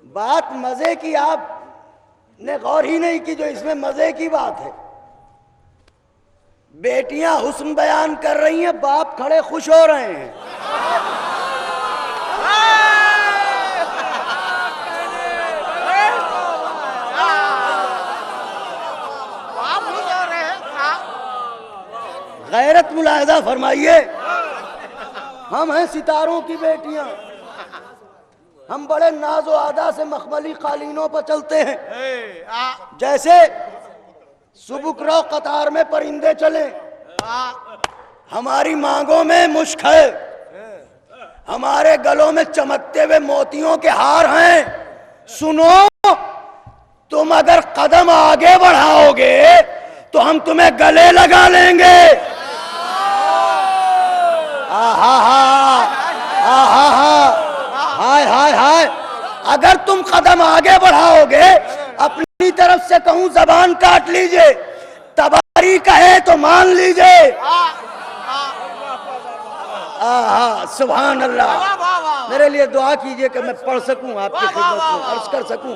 बात मजे की आपने गौर ही नहीं की जो इसमें मजे की बात है। बेटियां हुस्न बयान कर रही हैं, बाप खड़े खुश हो रहे हैं। गैरत मुलाहिजा फरमाइए। हम हैं सितारों की बेटियां, हम बड़े नाजो आदा से मखमली कालीनों पर चलते हैं जैसे सुबुकराव कतार में परिंदे चले। हमारी मांगों में मुश्क है, हमारे गलों में चमकते हुए मोतियों के हार हैं। सुनो, तुम अगर कदम आगे बढ़ाओगे तो हम तुम्हें गले लगा लेंगे। हाय हाय हाय। अगर तुम कदम आगे बढ़ाओगे, अपनी तरफ से कहूं जबान काट लीजिए, तबारी कहे तो मान लीजिए। सुभान अल्लाह। मेरे लिए दुआ कीजिए कि मैं पढ़ सकूं, आपकी खिदमत में अर्ज कर सकूं।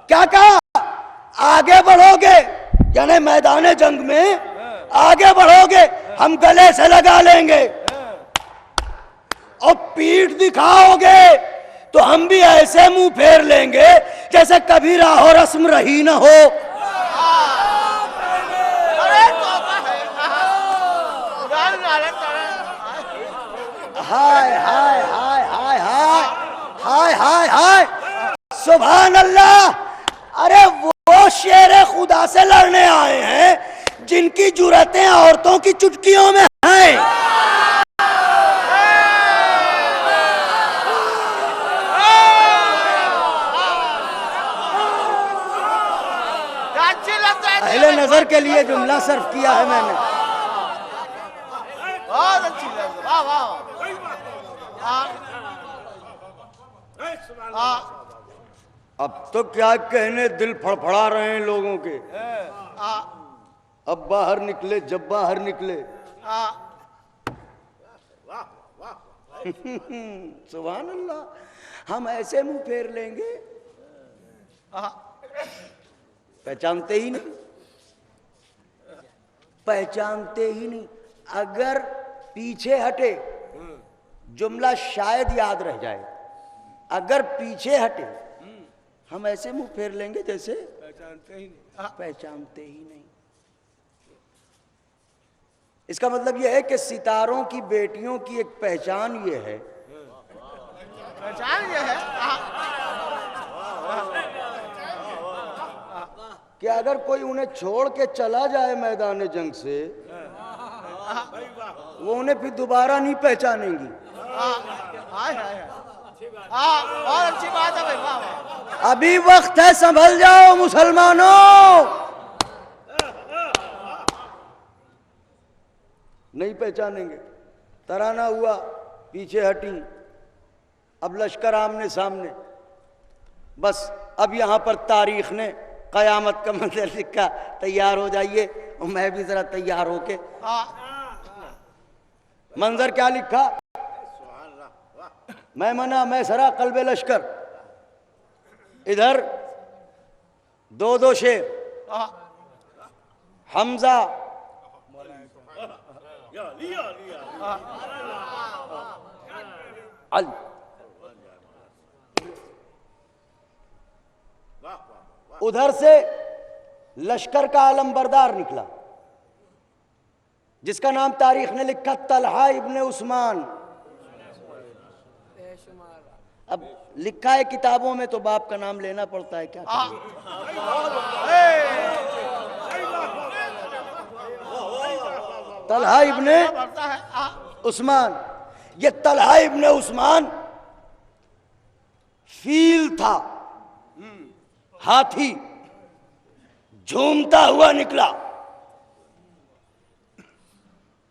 क्या कहा? आगे बढ़ोगे यानी मैदान जंग में आगे बढ़ोगे हम गले से लगा लेंगे, और पीठ दिखाओगे तो हम भी ऐसे मुंह फेर लेंगे जैसे कभी राहो रस्म रही न हो। हाय हाय हाय हाय हाय हाय हाय हाय सुभान अल्लाह। अरे वो शेर खुदा से लड़ने आए हैं जिनकी जुर्रतें औरतों की चुटकियों में हैं। पहले नजर के लिए जुमला सर्फ किया है मैंने। बहुत अच्छी लग, वाह वाह। अब तो क्या कहने, दिल फड़फड़ा रहे हैं लोगों के। अब बाहर निकले, जब बाहर निकले सुभान अल्लाह, हम ऐसे मुंह फेर लेंगे पहचानते ही नहीं, पहचानते ही नहीं। अगर पीछे हटे जुमला शायद याद रह जाए, अगर पीछे हटे हम ऐसे मुंह फेर लेंगे जैसे पहचानते ही नहीं, पहचानते ही नहीं। इसका मतलब यह है कि सितारों की बेटियों की एक पहचान यह है पहचान ये है। कि अगर कोई उन्हें छोड़ के चला जाए मैदान जंग से, वो उन्हें फिर दोबारा नहीं पहचानेंगी। हाय हाय। बहुत अच्छी बात है भाई, वाह वाह। अभी वक्त है, संभल जाओ मुसलमानों। नहीं पहचानेंगे। तराना हुआ, पीछे हटी, अब लश्कर आमने सामने। बस अब यहां पर तारीख ने कयामत का मंजर लिखा, तैयार हो जाइए। और मैं भी जरा तैयार होके, मंजर क्या लिखा? मैं मना मैं सरा कल्बे लश्कर। इधर दो दो शेर, हमजा अली। उधर से लश्कर का आलमबरदार निकला, जिसका नाम तारीख ने लिखा तलहा इब्ने उस्मान। अब लिखा है किताबों में, तो बाप का नाम लेना पड़ता है। क्या तलहा इब्ने उस्मान। ये तलहा इब्ने उस्मान फील था, हाथी, झूमता हुआ निकला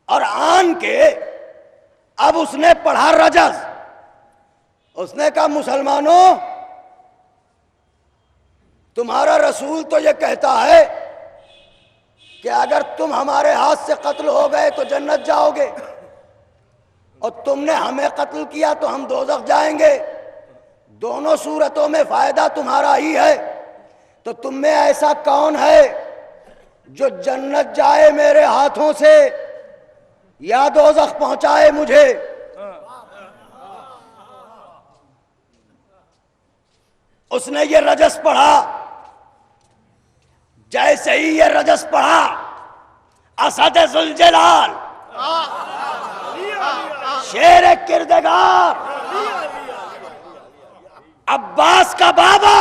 और आन के अब उसने पढ़ा रजस। उसने कहा, मुसलमानों, तुम्हारा रसूल तो ये कहता है कि अगर तुम हमारे हाथ से कत्ल हो गए तो जन्नत जाओगे, और तुमने हमें कत्ल किया तो हम दोज़ख जाएंगे। दोनों सूरतों में फायदा तुम्हारा ही है। तो तुम में ऐसा कौन है जो जन्नत जाए मेरे हाथों से या दोज़ख पहुंचाए मुझे? उसने ये रजस पढ़ा। जैसे ही ये रजस पढ़ा, असद जुलजलाल, शेर किरदगार, अब्बास का बाबा,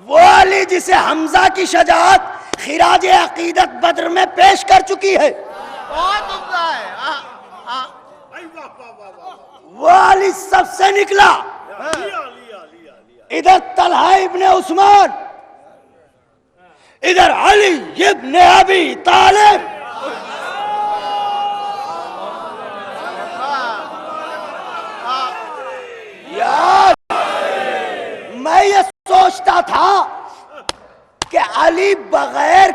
वो अली जिसे हमजा की शजाअत खिराज अकीदत बद्र में पेश कर चुकी है, बहुत उम्दा है। वो अली सबसे निकला। इधर तलहा इब्ने उस्मान, इधर अली इब्ने अबी तालिब। यार, मैं ये सोचता था कि अली बगैर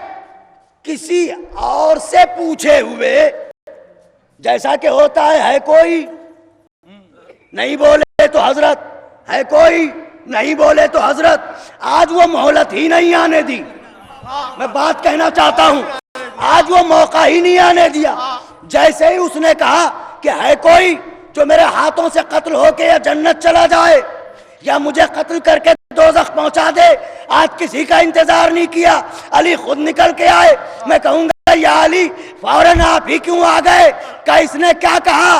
किसी और से पूछे हुए, जैसा कि होता है कोई नहीं बोले तो हजरत, है कोई नहीं बोले तो हजरत, आज वो मोहलत ही नहीं आने दी। मैं बात कहना चाहता हूं, आज वो मौका ही नहीं आने दिया। जैसे ही उसने कहा कि है कोई जो मेरे हाथों से कत्ल होके या जन्नत चला जाए या मुझे कत्ल करके दोज़ख पहुंचा दे, आज किसी का इंतजार नहीं किया, अली खुद निकल के आए। मैं कहूंगा, या अली, फौरन आप ही क्यों आ गए? क्या इसने क्या कहा?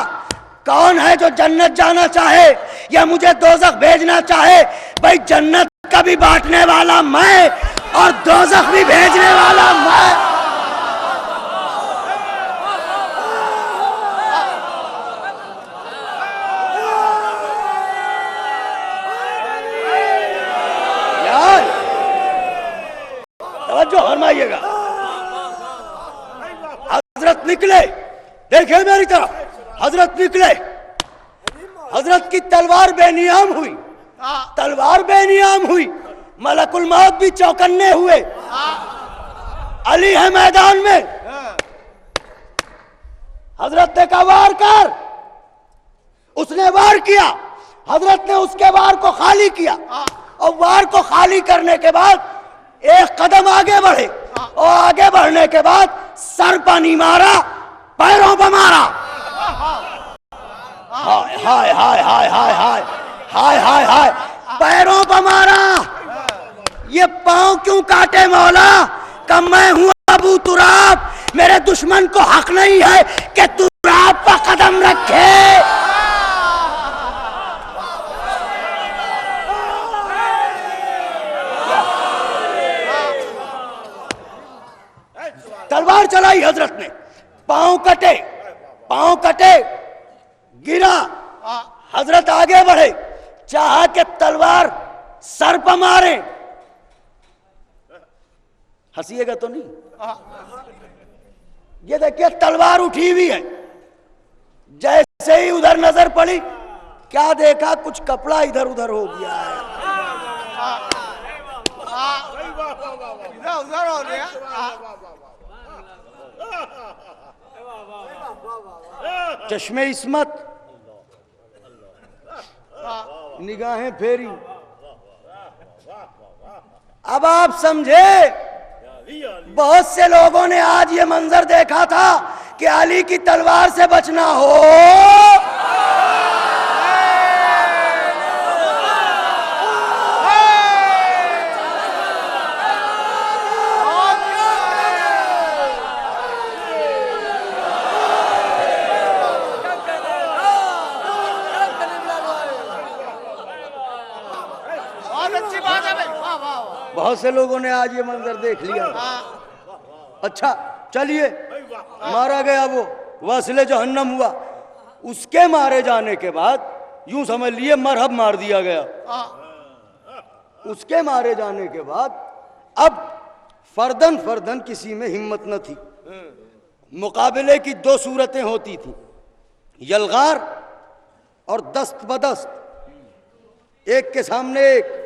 कौन है जो जन्नत जाना चाहे या मुझे दोज़ख भेजना चाहे? भाई, जन्नत का भी बांटने वाला मैं और दोज़ख भी भेजने वाला मैं। यार, तवज्जो फरमाइएगा। हजरत निकले, देखिए मेरी तरफ। हजरत निकले, हजरत की तलवार बेनियाम हुई, तलवार बेनियाम हुई। मलकुल मौत भी चौकन्ने हुए। अली है मैदान में। हजरत ने कहा, वार कर। उसने वार किया। हजरत ने उसके वार को खाली किया, और वार को खाली करने के बाद एक कदम आगे बढ़े, और आगे बढ़ने के बाद सर पर नहीं मारा, पैरों पर मारा। हाय हाय हाय हाय हाय हाय हाय हाय हाय, पैरों पर मारा। ये पांव क्यों काटे मौला? कब मैं हूं अबू तुराब, मेरे दुश्मन को हक नहीं है कि तू आप पर कदम रखे। तलवार चलाई हजरत ने, पांव कटे, गिरा। हजरत आगे बढ़े, चाहा कि तलवार सर पर मारे। हंसीएगा तो नहीं? ये देखिए तलवार उठी हुई है। जैसे ही उधर नजर पड़ी, क्या देखा, कुछ कपड़ा इधर उधर हो गया है। इधर उधर हो गया। चश्मे इस्मत, निगाहें फेरी। अब आप समझे, बहुत से लोगों ने आज ये मंजर देखा था कि अली की तलवार से बचना हो बहुत अच्छी बात है भाई, वाह वाह वाह। बहुत से लोगों ने आज ये मंजर देख लिया। अच्छा चलिए, मारा गया वो, वसले जहन्नम हुआ। उसके मारे जाने के बाद यूं समझ लिए मरहब मार दिया गया। उसके मारे जाने के बाद अब फर्दन फर्दन किसी में हिम्मत न थी। मुकाबले की दो सूरतें होती थी, यलगार और दस्त बदस्त, एक के सामने एक।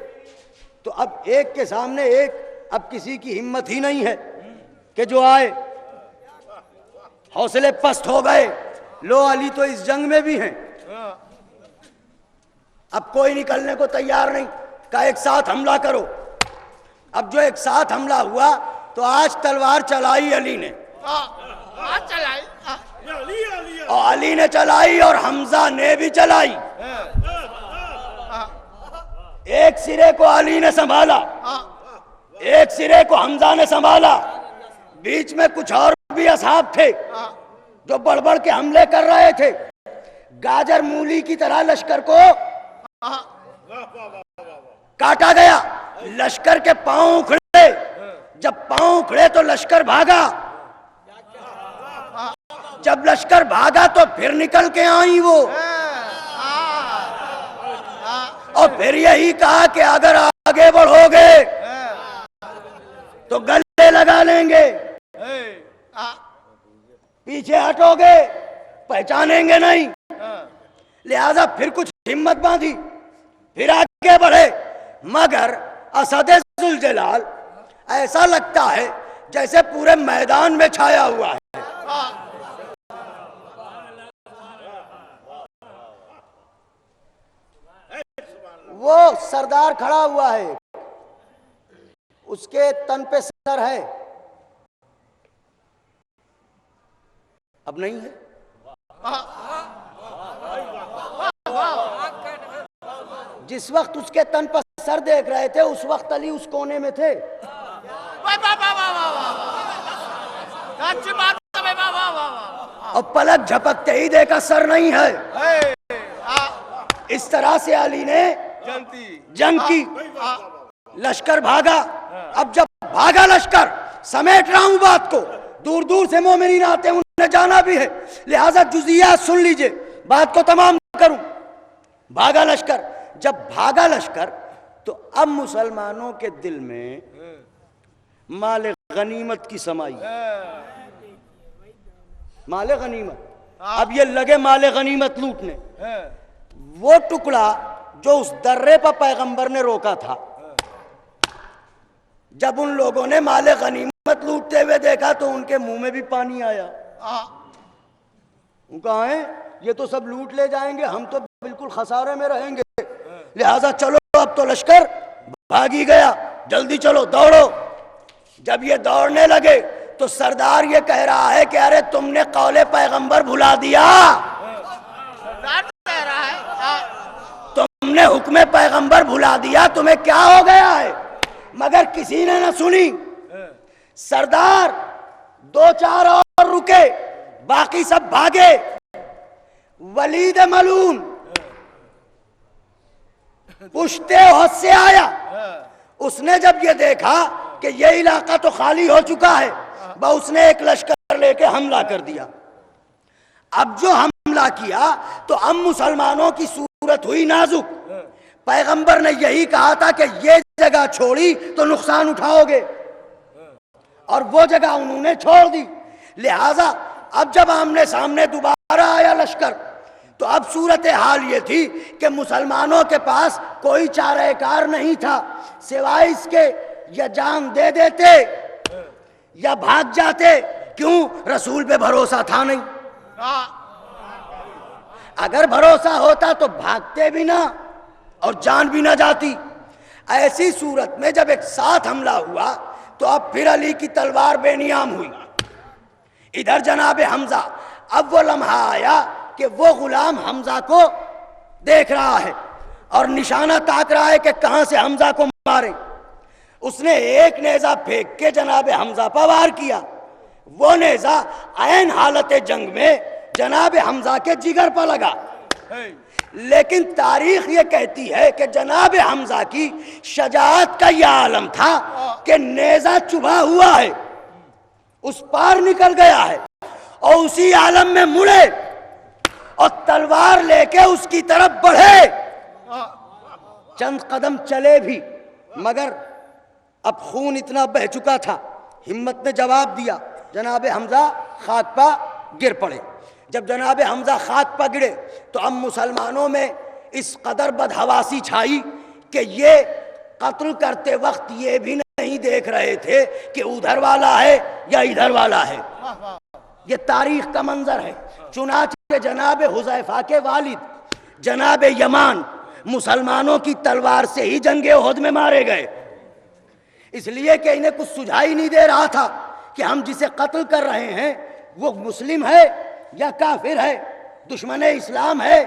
तो अब एक के सामने एक, अब किसी की हिम्मत ही नहीं है कि जो आए। हौसले पस्त हो गए। लो अली तो इस जंग में भी हैं, अब कोई निकलने को तैयार नहीं। का एक साथ हमला करो। अब जो एक साथ हमला हुआ, तो आज तलवार चलाई अली ने, चलाई और अली ने चलाई और हमजा ने भी चलाई। एक सिरे को अली ने संभाला, एक सिरे को हमजा ने संभाला। बीच में कुछ और भी असहाब थे जो बढ़ के हमले कर रहे थे। गाजर मूली की तरह लश्कर को काटा गया। लश्कर के पांव उखड़े। जब पांव उखड़े तो लश्कर भागा। जब लश्कर भागा तो फिर निकल के आई वो, और फिर यही कहा कि अगर आगे बढ़ोगे तो गले लगा लेंगे, पीछे हटोगे पहचानेंगे नहीं। लिहाजा फिर कुछ हिम्मत बांधी, फिर आगे बढ़े। मगर असद जुलजलाल ऐसा लगता है जैसे पूरे मैदान में छाया हुआ है। वो सरदार खड़ा हुआ है, उसके तन पे सर है, अब नहीं है। जिस वक्त उसके तन पर सर देख रहे थे, उस वक्त अली उस कोने में थे। अच्छी बात है भाई, वाह वाह वाह। और पलक झपकते ही देखा सर नहीं है। इस तरह से अली ने जंग की। लश्कर भागा। अब जब भागा लश्कर, समेट रहा हूं बात को, दूर दूर से मोमिनीन आते हैं, उन्हें जाना भी है, लिहाजा जुजियात सुन लीजिए, बात को तमाम करूं। भागा लश्कर। जब भागा लश्कर, तो अब मुसलमानों के दिल में माल गनीमत की समाई। माल गनीमत, अब ये लगे माल गनीमत लूटने। वो टुकड़ा जो उस दर्रे पर पैगंबर ने रोका था, जब उन लोगों ने माल गनीमत लूटते हुए देखा तो उनके मुंह में भी पानी आया। उनका है ये तो सब लूट ले जाएंगे, हम तो बिल्कुल खसारे में रहेंगे। लिहाजा चलो, अब तो लश्कर भागी गया, जल्दी चलो, दौड़ो। जब ये दौड़ने लगे तो सरदार ये कह रहा है कि अरे तुमने कौले पैगंबर भुला दिया, कह रहा है तुमने हुक्म पैगंबर भुला दिया, तुम्हें क्या हो गया है। मगर किसी ने न सुनी। सरदार दो चार और रुके, बाकी सब भागे। वलीद मलून पुश्ते होश से आया। उसने जब ये देखा कि ये इलाका तो खाली हो चुका है, उसने एक लश्कर लेके हमला कर दिया। अब जो हमला किया तो अब मुसलमानों की सूरत हुई नाजुक। पैगंबर ने यही कहा था कि ये जगह छोड़ी तो नुकसान उठाओगे, और वो जगह उन्होंने छोड़ दी। लिहाजा अब जब आमने सामने दोबारा आया लश्कर, तो अब सूरत हाल ये थी कि मुसलमानों के पास कोई चारेकार नहीं था सिवाय इसके या जान दे देते या भाग जाते। क्यों? रसूल पे भरोसा था नहीं। अगर भरोसा होता तो भागते भी ना और जान भी ना जाती। ऐसी सूरत में जब एक साथ हमला हुआ तो अब फिर अली की तलवार बेनियाम हुई। इधर जनाब हमजा, अब वो लम्हा आया कि वो गुलाम हमजा को देख रहा है और निशाना ताक रहा है कि कहां से हमजा को मारे। उसने एक नेजा फेंक के जनाब हमजा पर वार किया। वो नेजा ऐन हालत जंग में जनाब हमजा के जिगर पर लगा। लेकिन तारीख ये कहती है कि जनाब हमजा की शजाअत का यह आलम था कि नेजा चुभा हुआ है, उस पार निकल गया है, और उसी आलम में मुड़े और तलवार लेके उसकी तरफ बढ़े। चंद कदम चले भी, मगर अब खून इतना बह चुका था, हिम्मत ने जवाब दिया। जनाब हमजा खाक पर गिर पड़े। जब जनाब हमजा खाक पर गिरे तो अब मुसलमानों में इस कदर बदहवासी छाई कि ये कत्ल करते वक्त ये भी नहीं देख रहे थे कि उधर वाला है या इधर वाला है। ये तारीख का मंजर है। चुनाचे जनाब हुज़ैफा के वालिद जनाब यमान मुसलमानों की तलवार से ही जंगे उहद में मारे गए, इसलिए कि इन्हें कुछ सुझाई नहीं दे रहा था कि हम जिसे कत्ल कर रहे हैं वो मुस्लिम है या काफिर है, दुश्मन इस्लाम है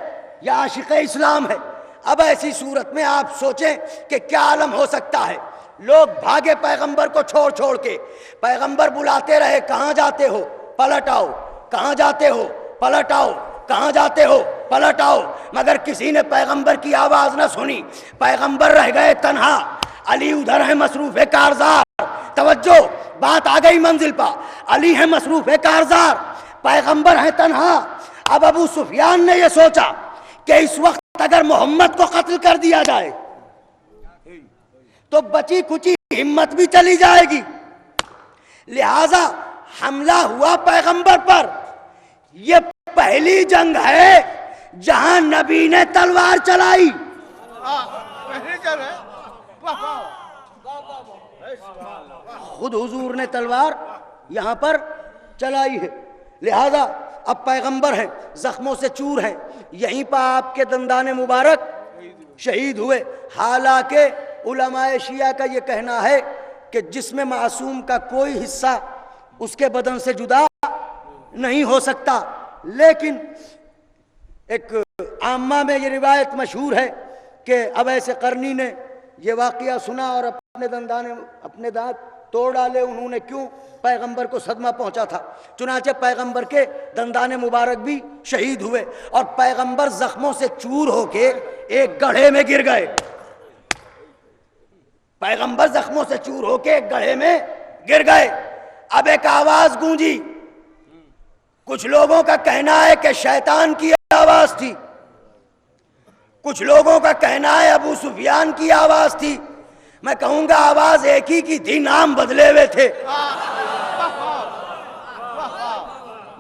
या आशिक इस्लाम है। अब ऐसी सूरत में आप सोचें कि क्या आलम हो सकता है। लोग भागे पैगंबर को छोड़ छोड़ के। पैगंबर बुलाते रहे, कहाँ जाते हो, पलट आओ, कहाँ जाते हो, पलट आओ, कहाँ जाते हो, पलट आओ, मगर किसी ने पैगंबर की आवाज न सुनी। पैगंबर रह गए तन्हा। अली उधर है मसरूफ कारजार। तवज्जो, बात आ गई मंजिल पर। अली है मसरूफ कारजार, पैगंबर है तन्हा। अब अबू सुफियान ने यह सोचा कि इस वक्त अगर मोहम्मद को कत्ल कर दिया जाए तो बची कुची हिम्मत भी चली जाएगी। लिहाजा हमला हुआ पैगंबर पर। यह पहली जंग है जहां नबी ने तलवार चलाई। खुद हुजूर ने तलवार यहां पर चलाई है। लिहाजा अब पैगंबर हैं, जख्मों से चूर हैं, यहीं पर आपके दंदाने मुबारक शहीद हुए। हालांकि उलमाए शिया का यह कहना है कि जिसमें मासूम का कोई हिस्सा उसके बदन से जुदा नहीं हो सकता, लेकिन एक आम्मा में ये रिवायत मशहूर है कि अवैस करनी ने यह वाक़या सुना और अपने दांत तोड़ डाले। उन्होंने क्यों? पैगंबर को सदमा पहुंचा था। चुनाचे पैगंबर के दंदाने मुबारक भी शहीद हुए और पैगंबर जख्मों से चूर होके एक गड्ढे में गिर गए। पैगंबर जख्मों से चूर होके एक गड्ढे में गिर गए। अब एक आवाज गूंजी। कुछ लोगों का कहना है कि शैतान की आवाज थी, कुछ लोगों का कहना है अबू सुफियान की आवाज थी। मैं कहूंगा आवाज एक ही की थी, नाम बदले हुए थे,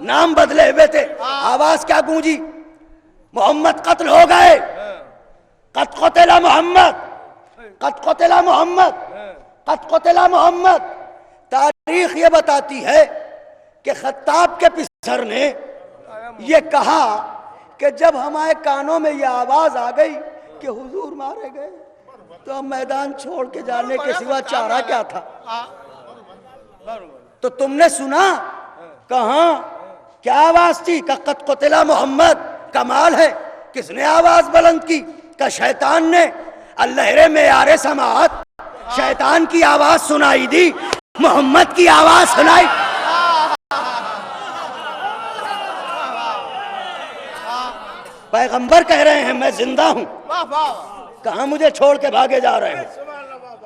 नाम बदले हुए थे। आवाज क्या गूंजी? मोहम्मद कत्ल हो गए, कत क़ुतिला मोहम्मद, कत क़ुतिला मोहम्मद, कत क़ुतिला मोहम्मद। तारीख ये बताती है कि खत्ताब के पिसर ने ये कहा कि जब हमारे कानों में ये आवाज आ गई कि हुजूर मारे गए तो अब मैदान छोड़ के जाने के सिवा चारा क्या था। तो तुमने सुना? कहां? क्या आवाज थी? कत क़ुतिला मोहम्मद। कमाल है, किसने आवाज बुलंद की? का शैतान ने। अल्लाह में यारे समाअत, शैतान की आवाज सुनाई दी, मोहम्मद की आवाज सुनाई। पैगंबर कह रहे हैं मैं जिंदा हूं, वाह वाह कहां मुझे छोड़ के भागे जा रहे हो।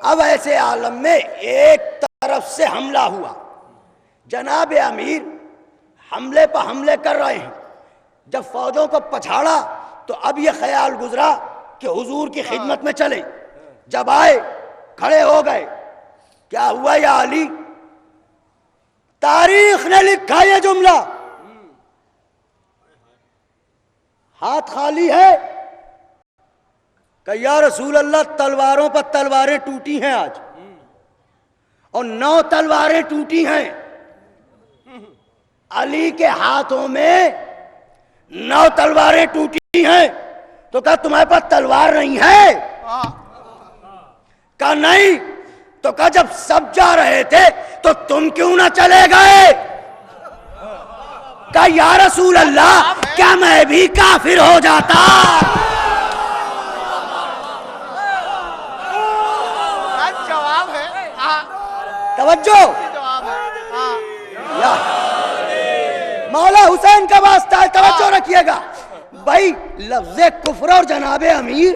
अब ऐसे आलम में एक तरफ से हमला हुआ, जनाब अमीर हमले पर हमले कर रहे हैं। जब फौजों को पछाड़ा तो अब यह ख्याल गुजरा कि हुजूर की खिदमत में चले। जब आए खड़े हो गए, क्या हुआ या अली? तारीख ने लिखा यह जुमला, हाथ खाली है कि या रसूल अल्लाह तलवारों पर तलवारें टूटी हैं आज, और 9 तलवारें टूटी हैं। अली के हाथों में 9 तलवारें टूटी हैं। तो क्या तुम्हारे पास तलवार नहीं है? कहा नहीं। तो कहा जब सब जा रहे थे तो तुम क्यों ना चले गए? कहा या रसूल अल्लाह क्या मैं भी काफिर हो जाता? जवाब है, तवज्जो, जवाब है। या मौला हुसैन का वास्ता है, तवज्जो रखिएगा भाई। लफ्ज़े कुफ्र और जनाबे अमीर,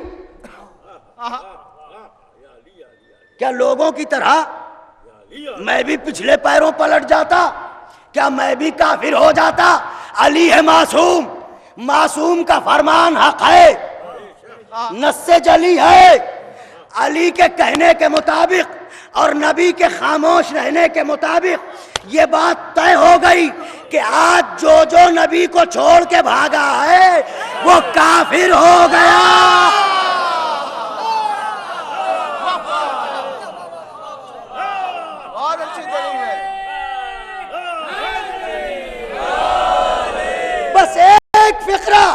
क्या लोगों की तरह मैं भी पिछले पैरों पलट जाता? क्या मैं भी काफिर हो जाता? अली है मासूम, मासूम का फरमान हक है, नस्से जली है। अली के कहने के मुताबिक और नबी के खामोश रहने के मुताबिक ये बात तय हो गई कि आज जो जो नबी को छोड़ के भागा है वो काफिर हो गया। बहुत अच्छी दलील है। बस एक फिक्रा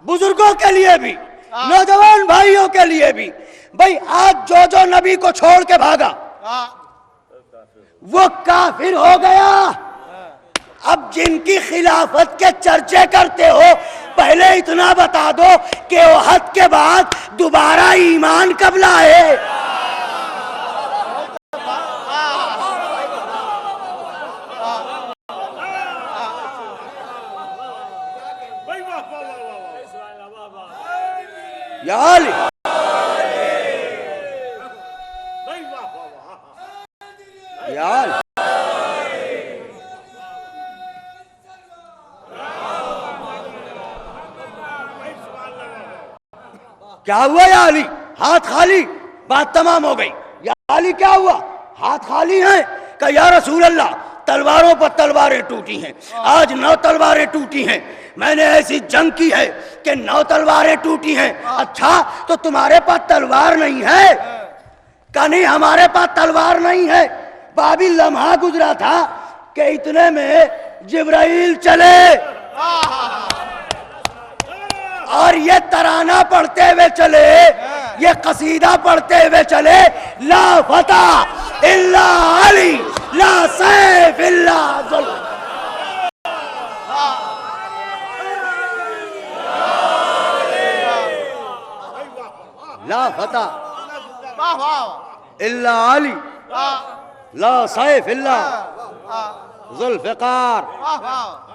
बुजुर्गों के लिए भी, नौजवान भाइयों के लिए भी, भाई आज जो जो नबी को छोड़ के भागा वो काफिर हो गया। अब जिनकी खिलाफत के चर्चे करते हो, पहले इतना बता दो कि ओहद के बाद दोबारा ईमान कब लाए? यार यार क्या हुआ या अली? हाथ खाली, बात तमाम हो गई। या अली क्या हुआ? हाथ खाली हैं। कि या रसूल अल्लाह तलवारों पर तलवारें टूटी हैं, आज 9 तलवारें टूटी हैं। मैंने ऐसी जंग की है कि 9 तलवारें टूटी हैं। अच्छा तो तुम्हारे पास तलवार नहीं है? का नहीं हमारे पास तलवार नहीं है। बाबी लम्हा गुजरा था कि इतने में जिब्राइल चले और ये तराना पढ़ते हुए चले, ये कसीदा पढ़ते हुए चले, ला फतह इल्ला अली, ला सैफ इल्ला जुल्फ। ला फतह वाह वाह इल्ला अली, ला सैफ इल्ला जुल्फ़िकार। वाह वाह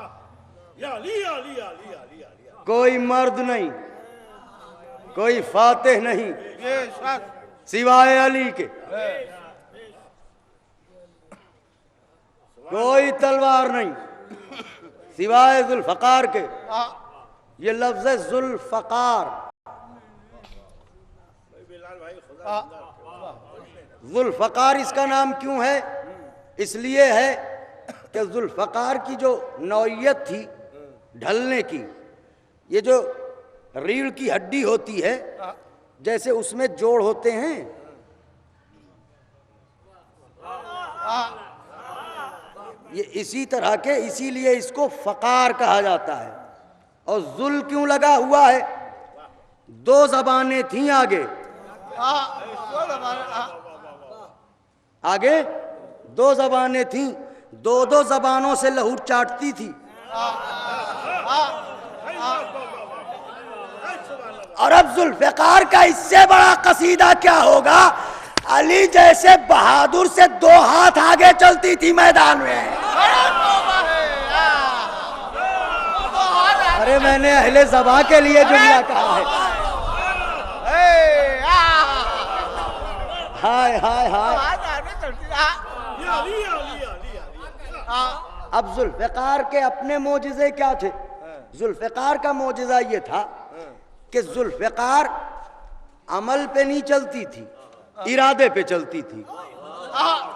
कोई मर्द नहीं, कोई फातेह नहीं ये सच सिवाय अली के, कोई तलवार नहीं सिवाय जुल्फ़कार के। ये लफ्ज़ है जुल्फ़कार। जुल्फ़कार इसका नाम क्यों है? इसलिए है कि जुल्फ़कार की जो नौइयत थी ढलने की, ये जो रीढ़ की हड्डी होती है, जैसे उसमें जोड़ होते हैं, ये इसी तरह के, इसीलिए इसको फ़कार कहा जाता है। और जुल क्यों लगा हुआ है? 2 ज़बानें थीं आगे, आगे 2 ज़बानें थीं, 2 ज़बानों से लहू चाटती थी। और अब जुल्फ़िकार का इससे बड़ा कसीदा क्या होगा? अली जैसे बहादुर से 2 हाथ आगे चलती थी मैदान में। अरे मैंने अहले ज़बां के लिए जुमला कहा है। हाय हाय हाय। अब जुल्फ़िकार के अपने मोजिज़े क्या थे? जुल्फ़िकार का मोजिज़ा ये था कि जुल्फ़िकार अमल पे नहीं चलती थी, इरादे पे चलती थी।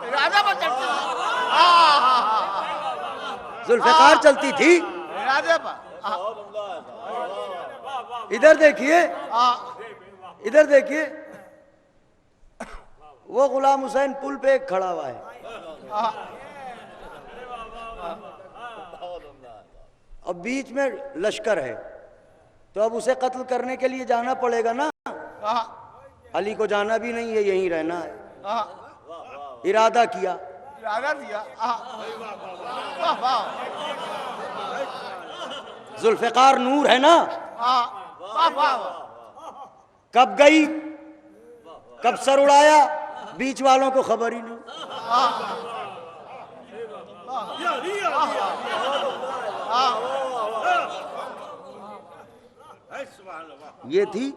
इरादा पर चलती है। जुल्फ़िकार चलती थी इरादे पर। इधर देखिए, इधर देखिए, वो गुलाम हुसैन पुल पे एक खड़ा हुआ है और बीच में लश्कर है, तो अब उसे कत्ल करने के लिए जाना पड़ेगा ना। अली को जाना भी नहीं है, यहीं रहना है। इरादा किया, इरादा दिया। वाह वाह। जुल्फ़िकार नूर है ना। वाह वाह। कब गई, कब सर उड़ाया, बीच वालों को खबर ही नहीं। ये थी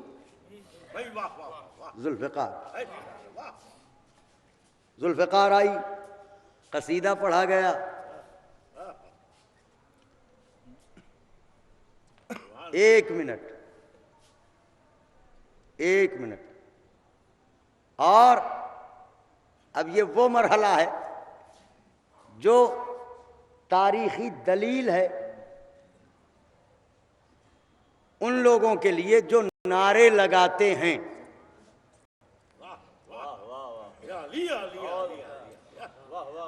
जुल्फ़िकार। जुल्फ़िकार आई, कसीदा पढ़ा गया। एक मिनट, एक मिनट। और अब ये वो मरहला है जो तारीखी दलील है उन लोगों के लिए जो नारे लगाते हैं।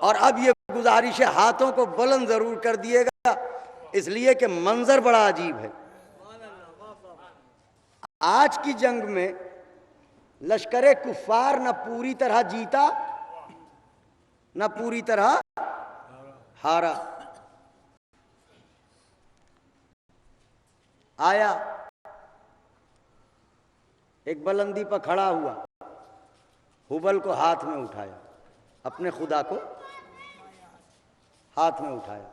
और अब ये गुजारिश है, हाथों को बुलंद जरूर कर दिएगा, इसलिए कि मंजर बड़ा अजीब है। आज की जंग में लश्करे कुफार न पूरी तरह जीता न पूरी तरह हारा। आया, एक बुलंदी पर खड़ा हुआ, हुबल को हाथ में उठाया, अपने खुदा को हाथ में उठाया,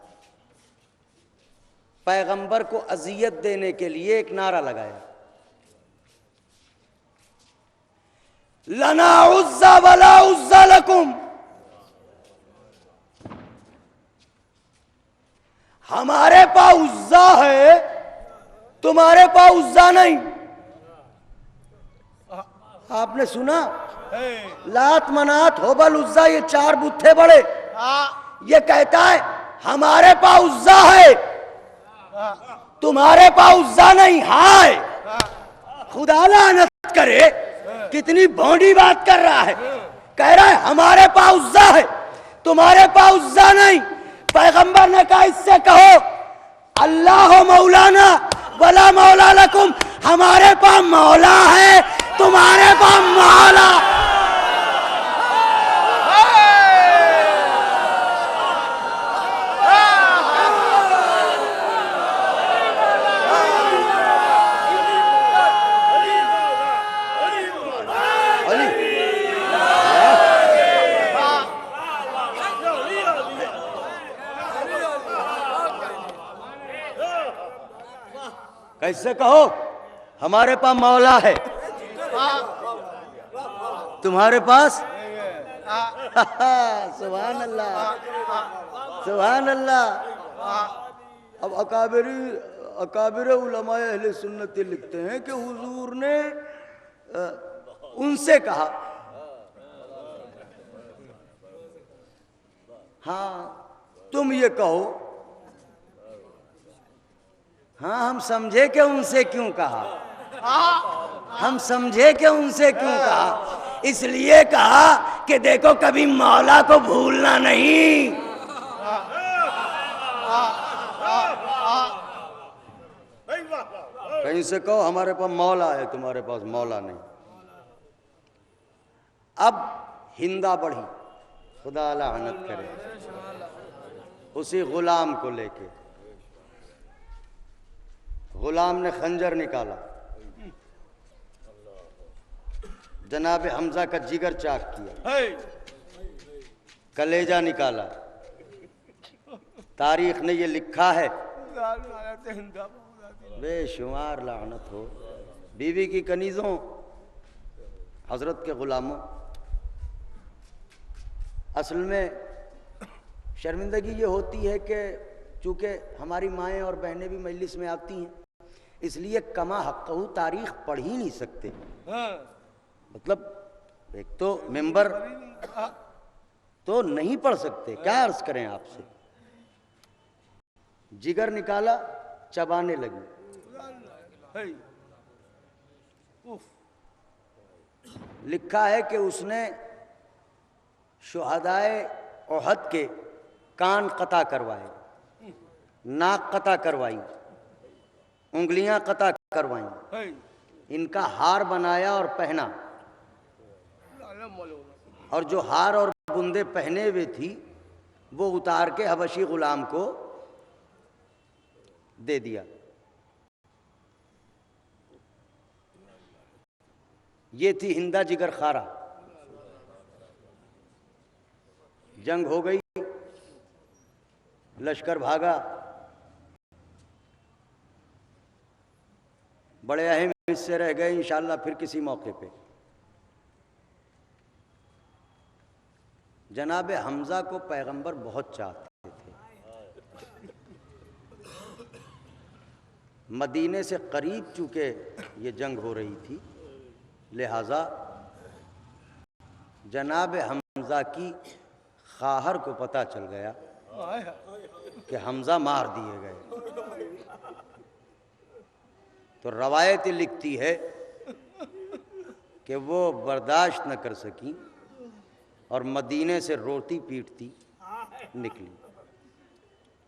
पैगंबर को अजियत देने के लिए एक नारा लगाया, लना उज़्ज़ा वला उज़्ज़ा लकुम। हमारे पास उज़्ज़ा है, तुम्हारे पास उज़्ज़ा नहीं। आपने सुना, लात मनात होबल उज़्ज़ा, ये चार बुत्थे बड़े। ये कहता है हमारे पास उज़्ज़ा है, तुम्हारे पास उज़्ज़ा नहीं। हाय खुदा लानत करे, कितनी भोंडी बात कर रहा है। कह रहा है हमारे पास उज़्ज़ा है, तुम्हारे पास उज़्ज़ा नहीं। पैगंबर ने कहा इससे कहो अल्लाह मौलाना वला मौला लकुम, हमारे पास मौला है, तुम्हारे पास मौला। कैसे कहो हमारे पास मौला है, तुम्हारे पास सुभान अल्लाह, सुभान अल्लाह। अब अकाबिर उलमाए अहले सुन्नत लिखते हैं कि हुजूर ने उनसे कहा, हाँ तुम ये कहो। हाँ हम समझे कि उनसे क्यों कहा, हम समझे कि उनसे क्यों कहा। इसलिए कहा कि देखो कभी मौला को भूलना नहीं। कहीं से कहो हमारे पास मौला है, तुम्हारे पास मौला नहीं। अब हिंदा बढ़ी, खुदा लानत करे, उसी गुलाम को लेके। गुलाम ने खंजर निकाला, जनाब हमजा का जिगर चाक किया, कलेजा निकाला। तारीख ने ये लिखा है बेशुमार लानत हो बीवी की कनीज़ों, हजरत के ग़ुलामों। असल में शर्मिंदगी ये होती है कि चूँकि हमारी माएँ और बहनें भी मजलिस में आती हैं, इसलिए कमा हक़्क़हू तारीख़ पढ़ ही नहीं सकते। मतलब एक तो मेंबर तो नहीं पढ़ सकते, क्या अर्ज करें आपसे। जिगर निकाला, चबाने लगी। लिखा है कि उसने शुहदाए ओहद के कान कता करवाए, नाक कता करवाई, उंगलियां कता करवाई, इनका हार बनाया और पहना, और जो हार और बुंदे पहने हुए थी वो उतार के हबशी गुलाम को दे दिया। ये थी हिंदा जिगर खारा। जंग हो गई, लश्कर भागा, बड़े अहम हिस्से रह गए, इंशाअल्लाह फिर किसी मौके पे। जनाब हमजा को पैगंबर बहुत चाहते थे। मदीने से करीब चूंकि ये जंग हो रही थी, लिहाजा जनाब हमजा की खाहर को पता चल गया कि हमजा मार दिए गए। तो रवायत लिखती है कि वो बर्दाश्त न कर सकी और मदीने से रोती पीटती निकली।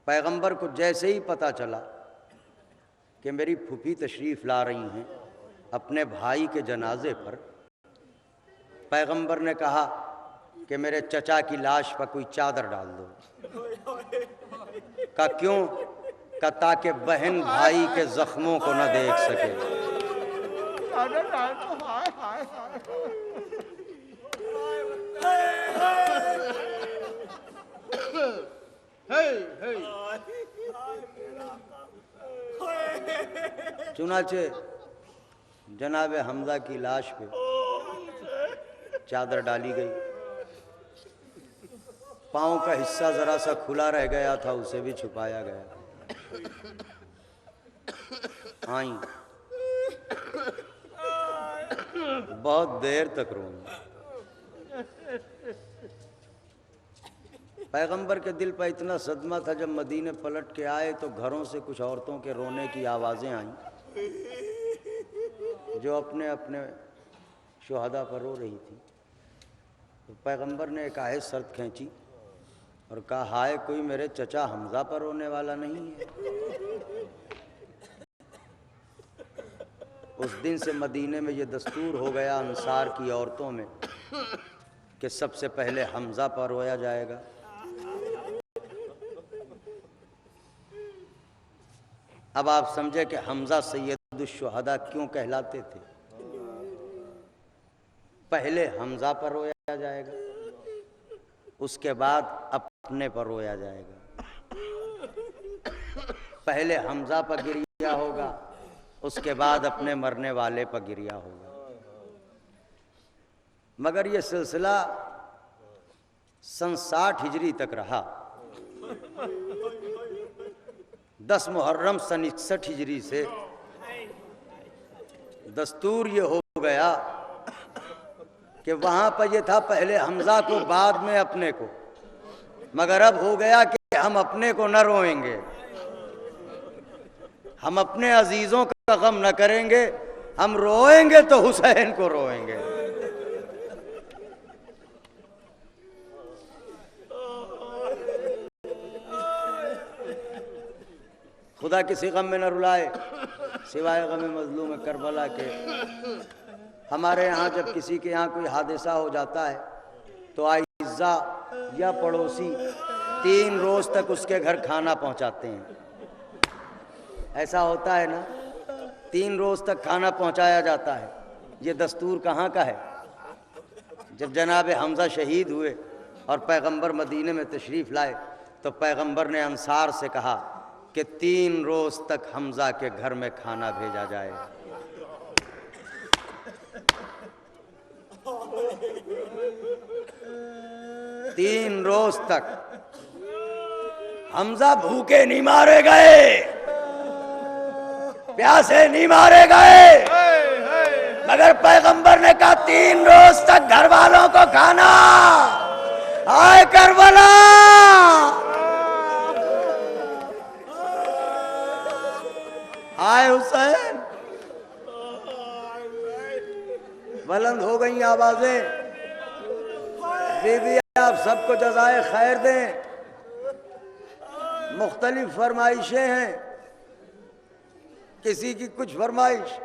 पैगंबर को जैसे ही पता चला कि मेरी फूफी तशरीफ़ ला रही हैं अपने भाई के जनाजे पर, पैगंबर ने कहा कि मेरे चचा की लाश पर कोई चादर डाल दो। का क्यों? का ताकि बहन भाई के जख्मों को न देख सके। चुनाचे जनाब हमजा की लाश पे चादर डाली गई। पाँव का हिस्सा जरा सा खुला रह गया था, उसे भी छुपाया गया। आई बहुत देर तक रोई। पैगंबर के दिल पर इतना सदमा था, जब मदीने पलट के आए तो घरों से कुछ औरतों के रोने की आवाज़ें आईं, जो अपने अपने शुहदा पर रो रही थी। तो पैगंबर ने एक आहे शर्त खींची और कहा, हाय कोई मेरे चचा हमजा पर रोने वाला नहीं है। उस दिन से मदीने में ये दस्तूर हो गया अंसार की औरतों में कि सबसे पहले हमजा पर रोया जाएगा। अब आप समझे कि हमजा सैयदुश्शुहदा क्यों कहलाते थे। पहले हमजा पर रोया जाएगा, उसके बाद अपने पर रोया जाएगा। पहले हमजा पर गिरिया होगा, उसके बाद अपने मरने वाले पर गिरिया होगा। मगर ये सिलसिला सन 60 हिजरी तक रहा। 10 मुहर्रम सन 61 हिजरी से दस्तूर ये हो गया कि वहाँ पर ये था पहले हमजा को बाद में अपने को। मगर अब हो गया कि हम अपने को न रोएंगे, हम अपने अजीज़ों का गम न करेंगे, हम रोएंगे तो हुसैन को रोएंगे। खुदा किसी गम में न रुलाए सिवाय गम मजलूम करबला के। हमारे यहाँ जब किसी के यहाँ कोई हादसा हो जाता है तो आइज़ा या पड़ोसी 3 रोज़ तक उसके घर खाना पहुँचाते हैं। ऐसा होता है ना, 3 रोज़ तक खाना पहुँचाया जाता है। ये दस्तूर कहाँ का है? जब जनाब हमजा शहीद हुए और पैगंबर मदीने में तशरीफ़ लाए तो पैगंबर ने अंसार से कहा कि 3 रोज तक हमजा के घर में खाना भेजा जाए। 3 रोज तक हमजा भूखे नहीं मारे गए, प्यासे नहीं मारे गए, मगर पैगंबर ने कहा 3 रोज तक घर वालों को खाना। आए करबला, आए हुसैन। बुलंद हो गई आवाजें। दीदी आप सबको जज़ाए खैर दें। मुख्तलिफ फरमाइशें हैं, किसी की कुछ फरमाइश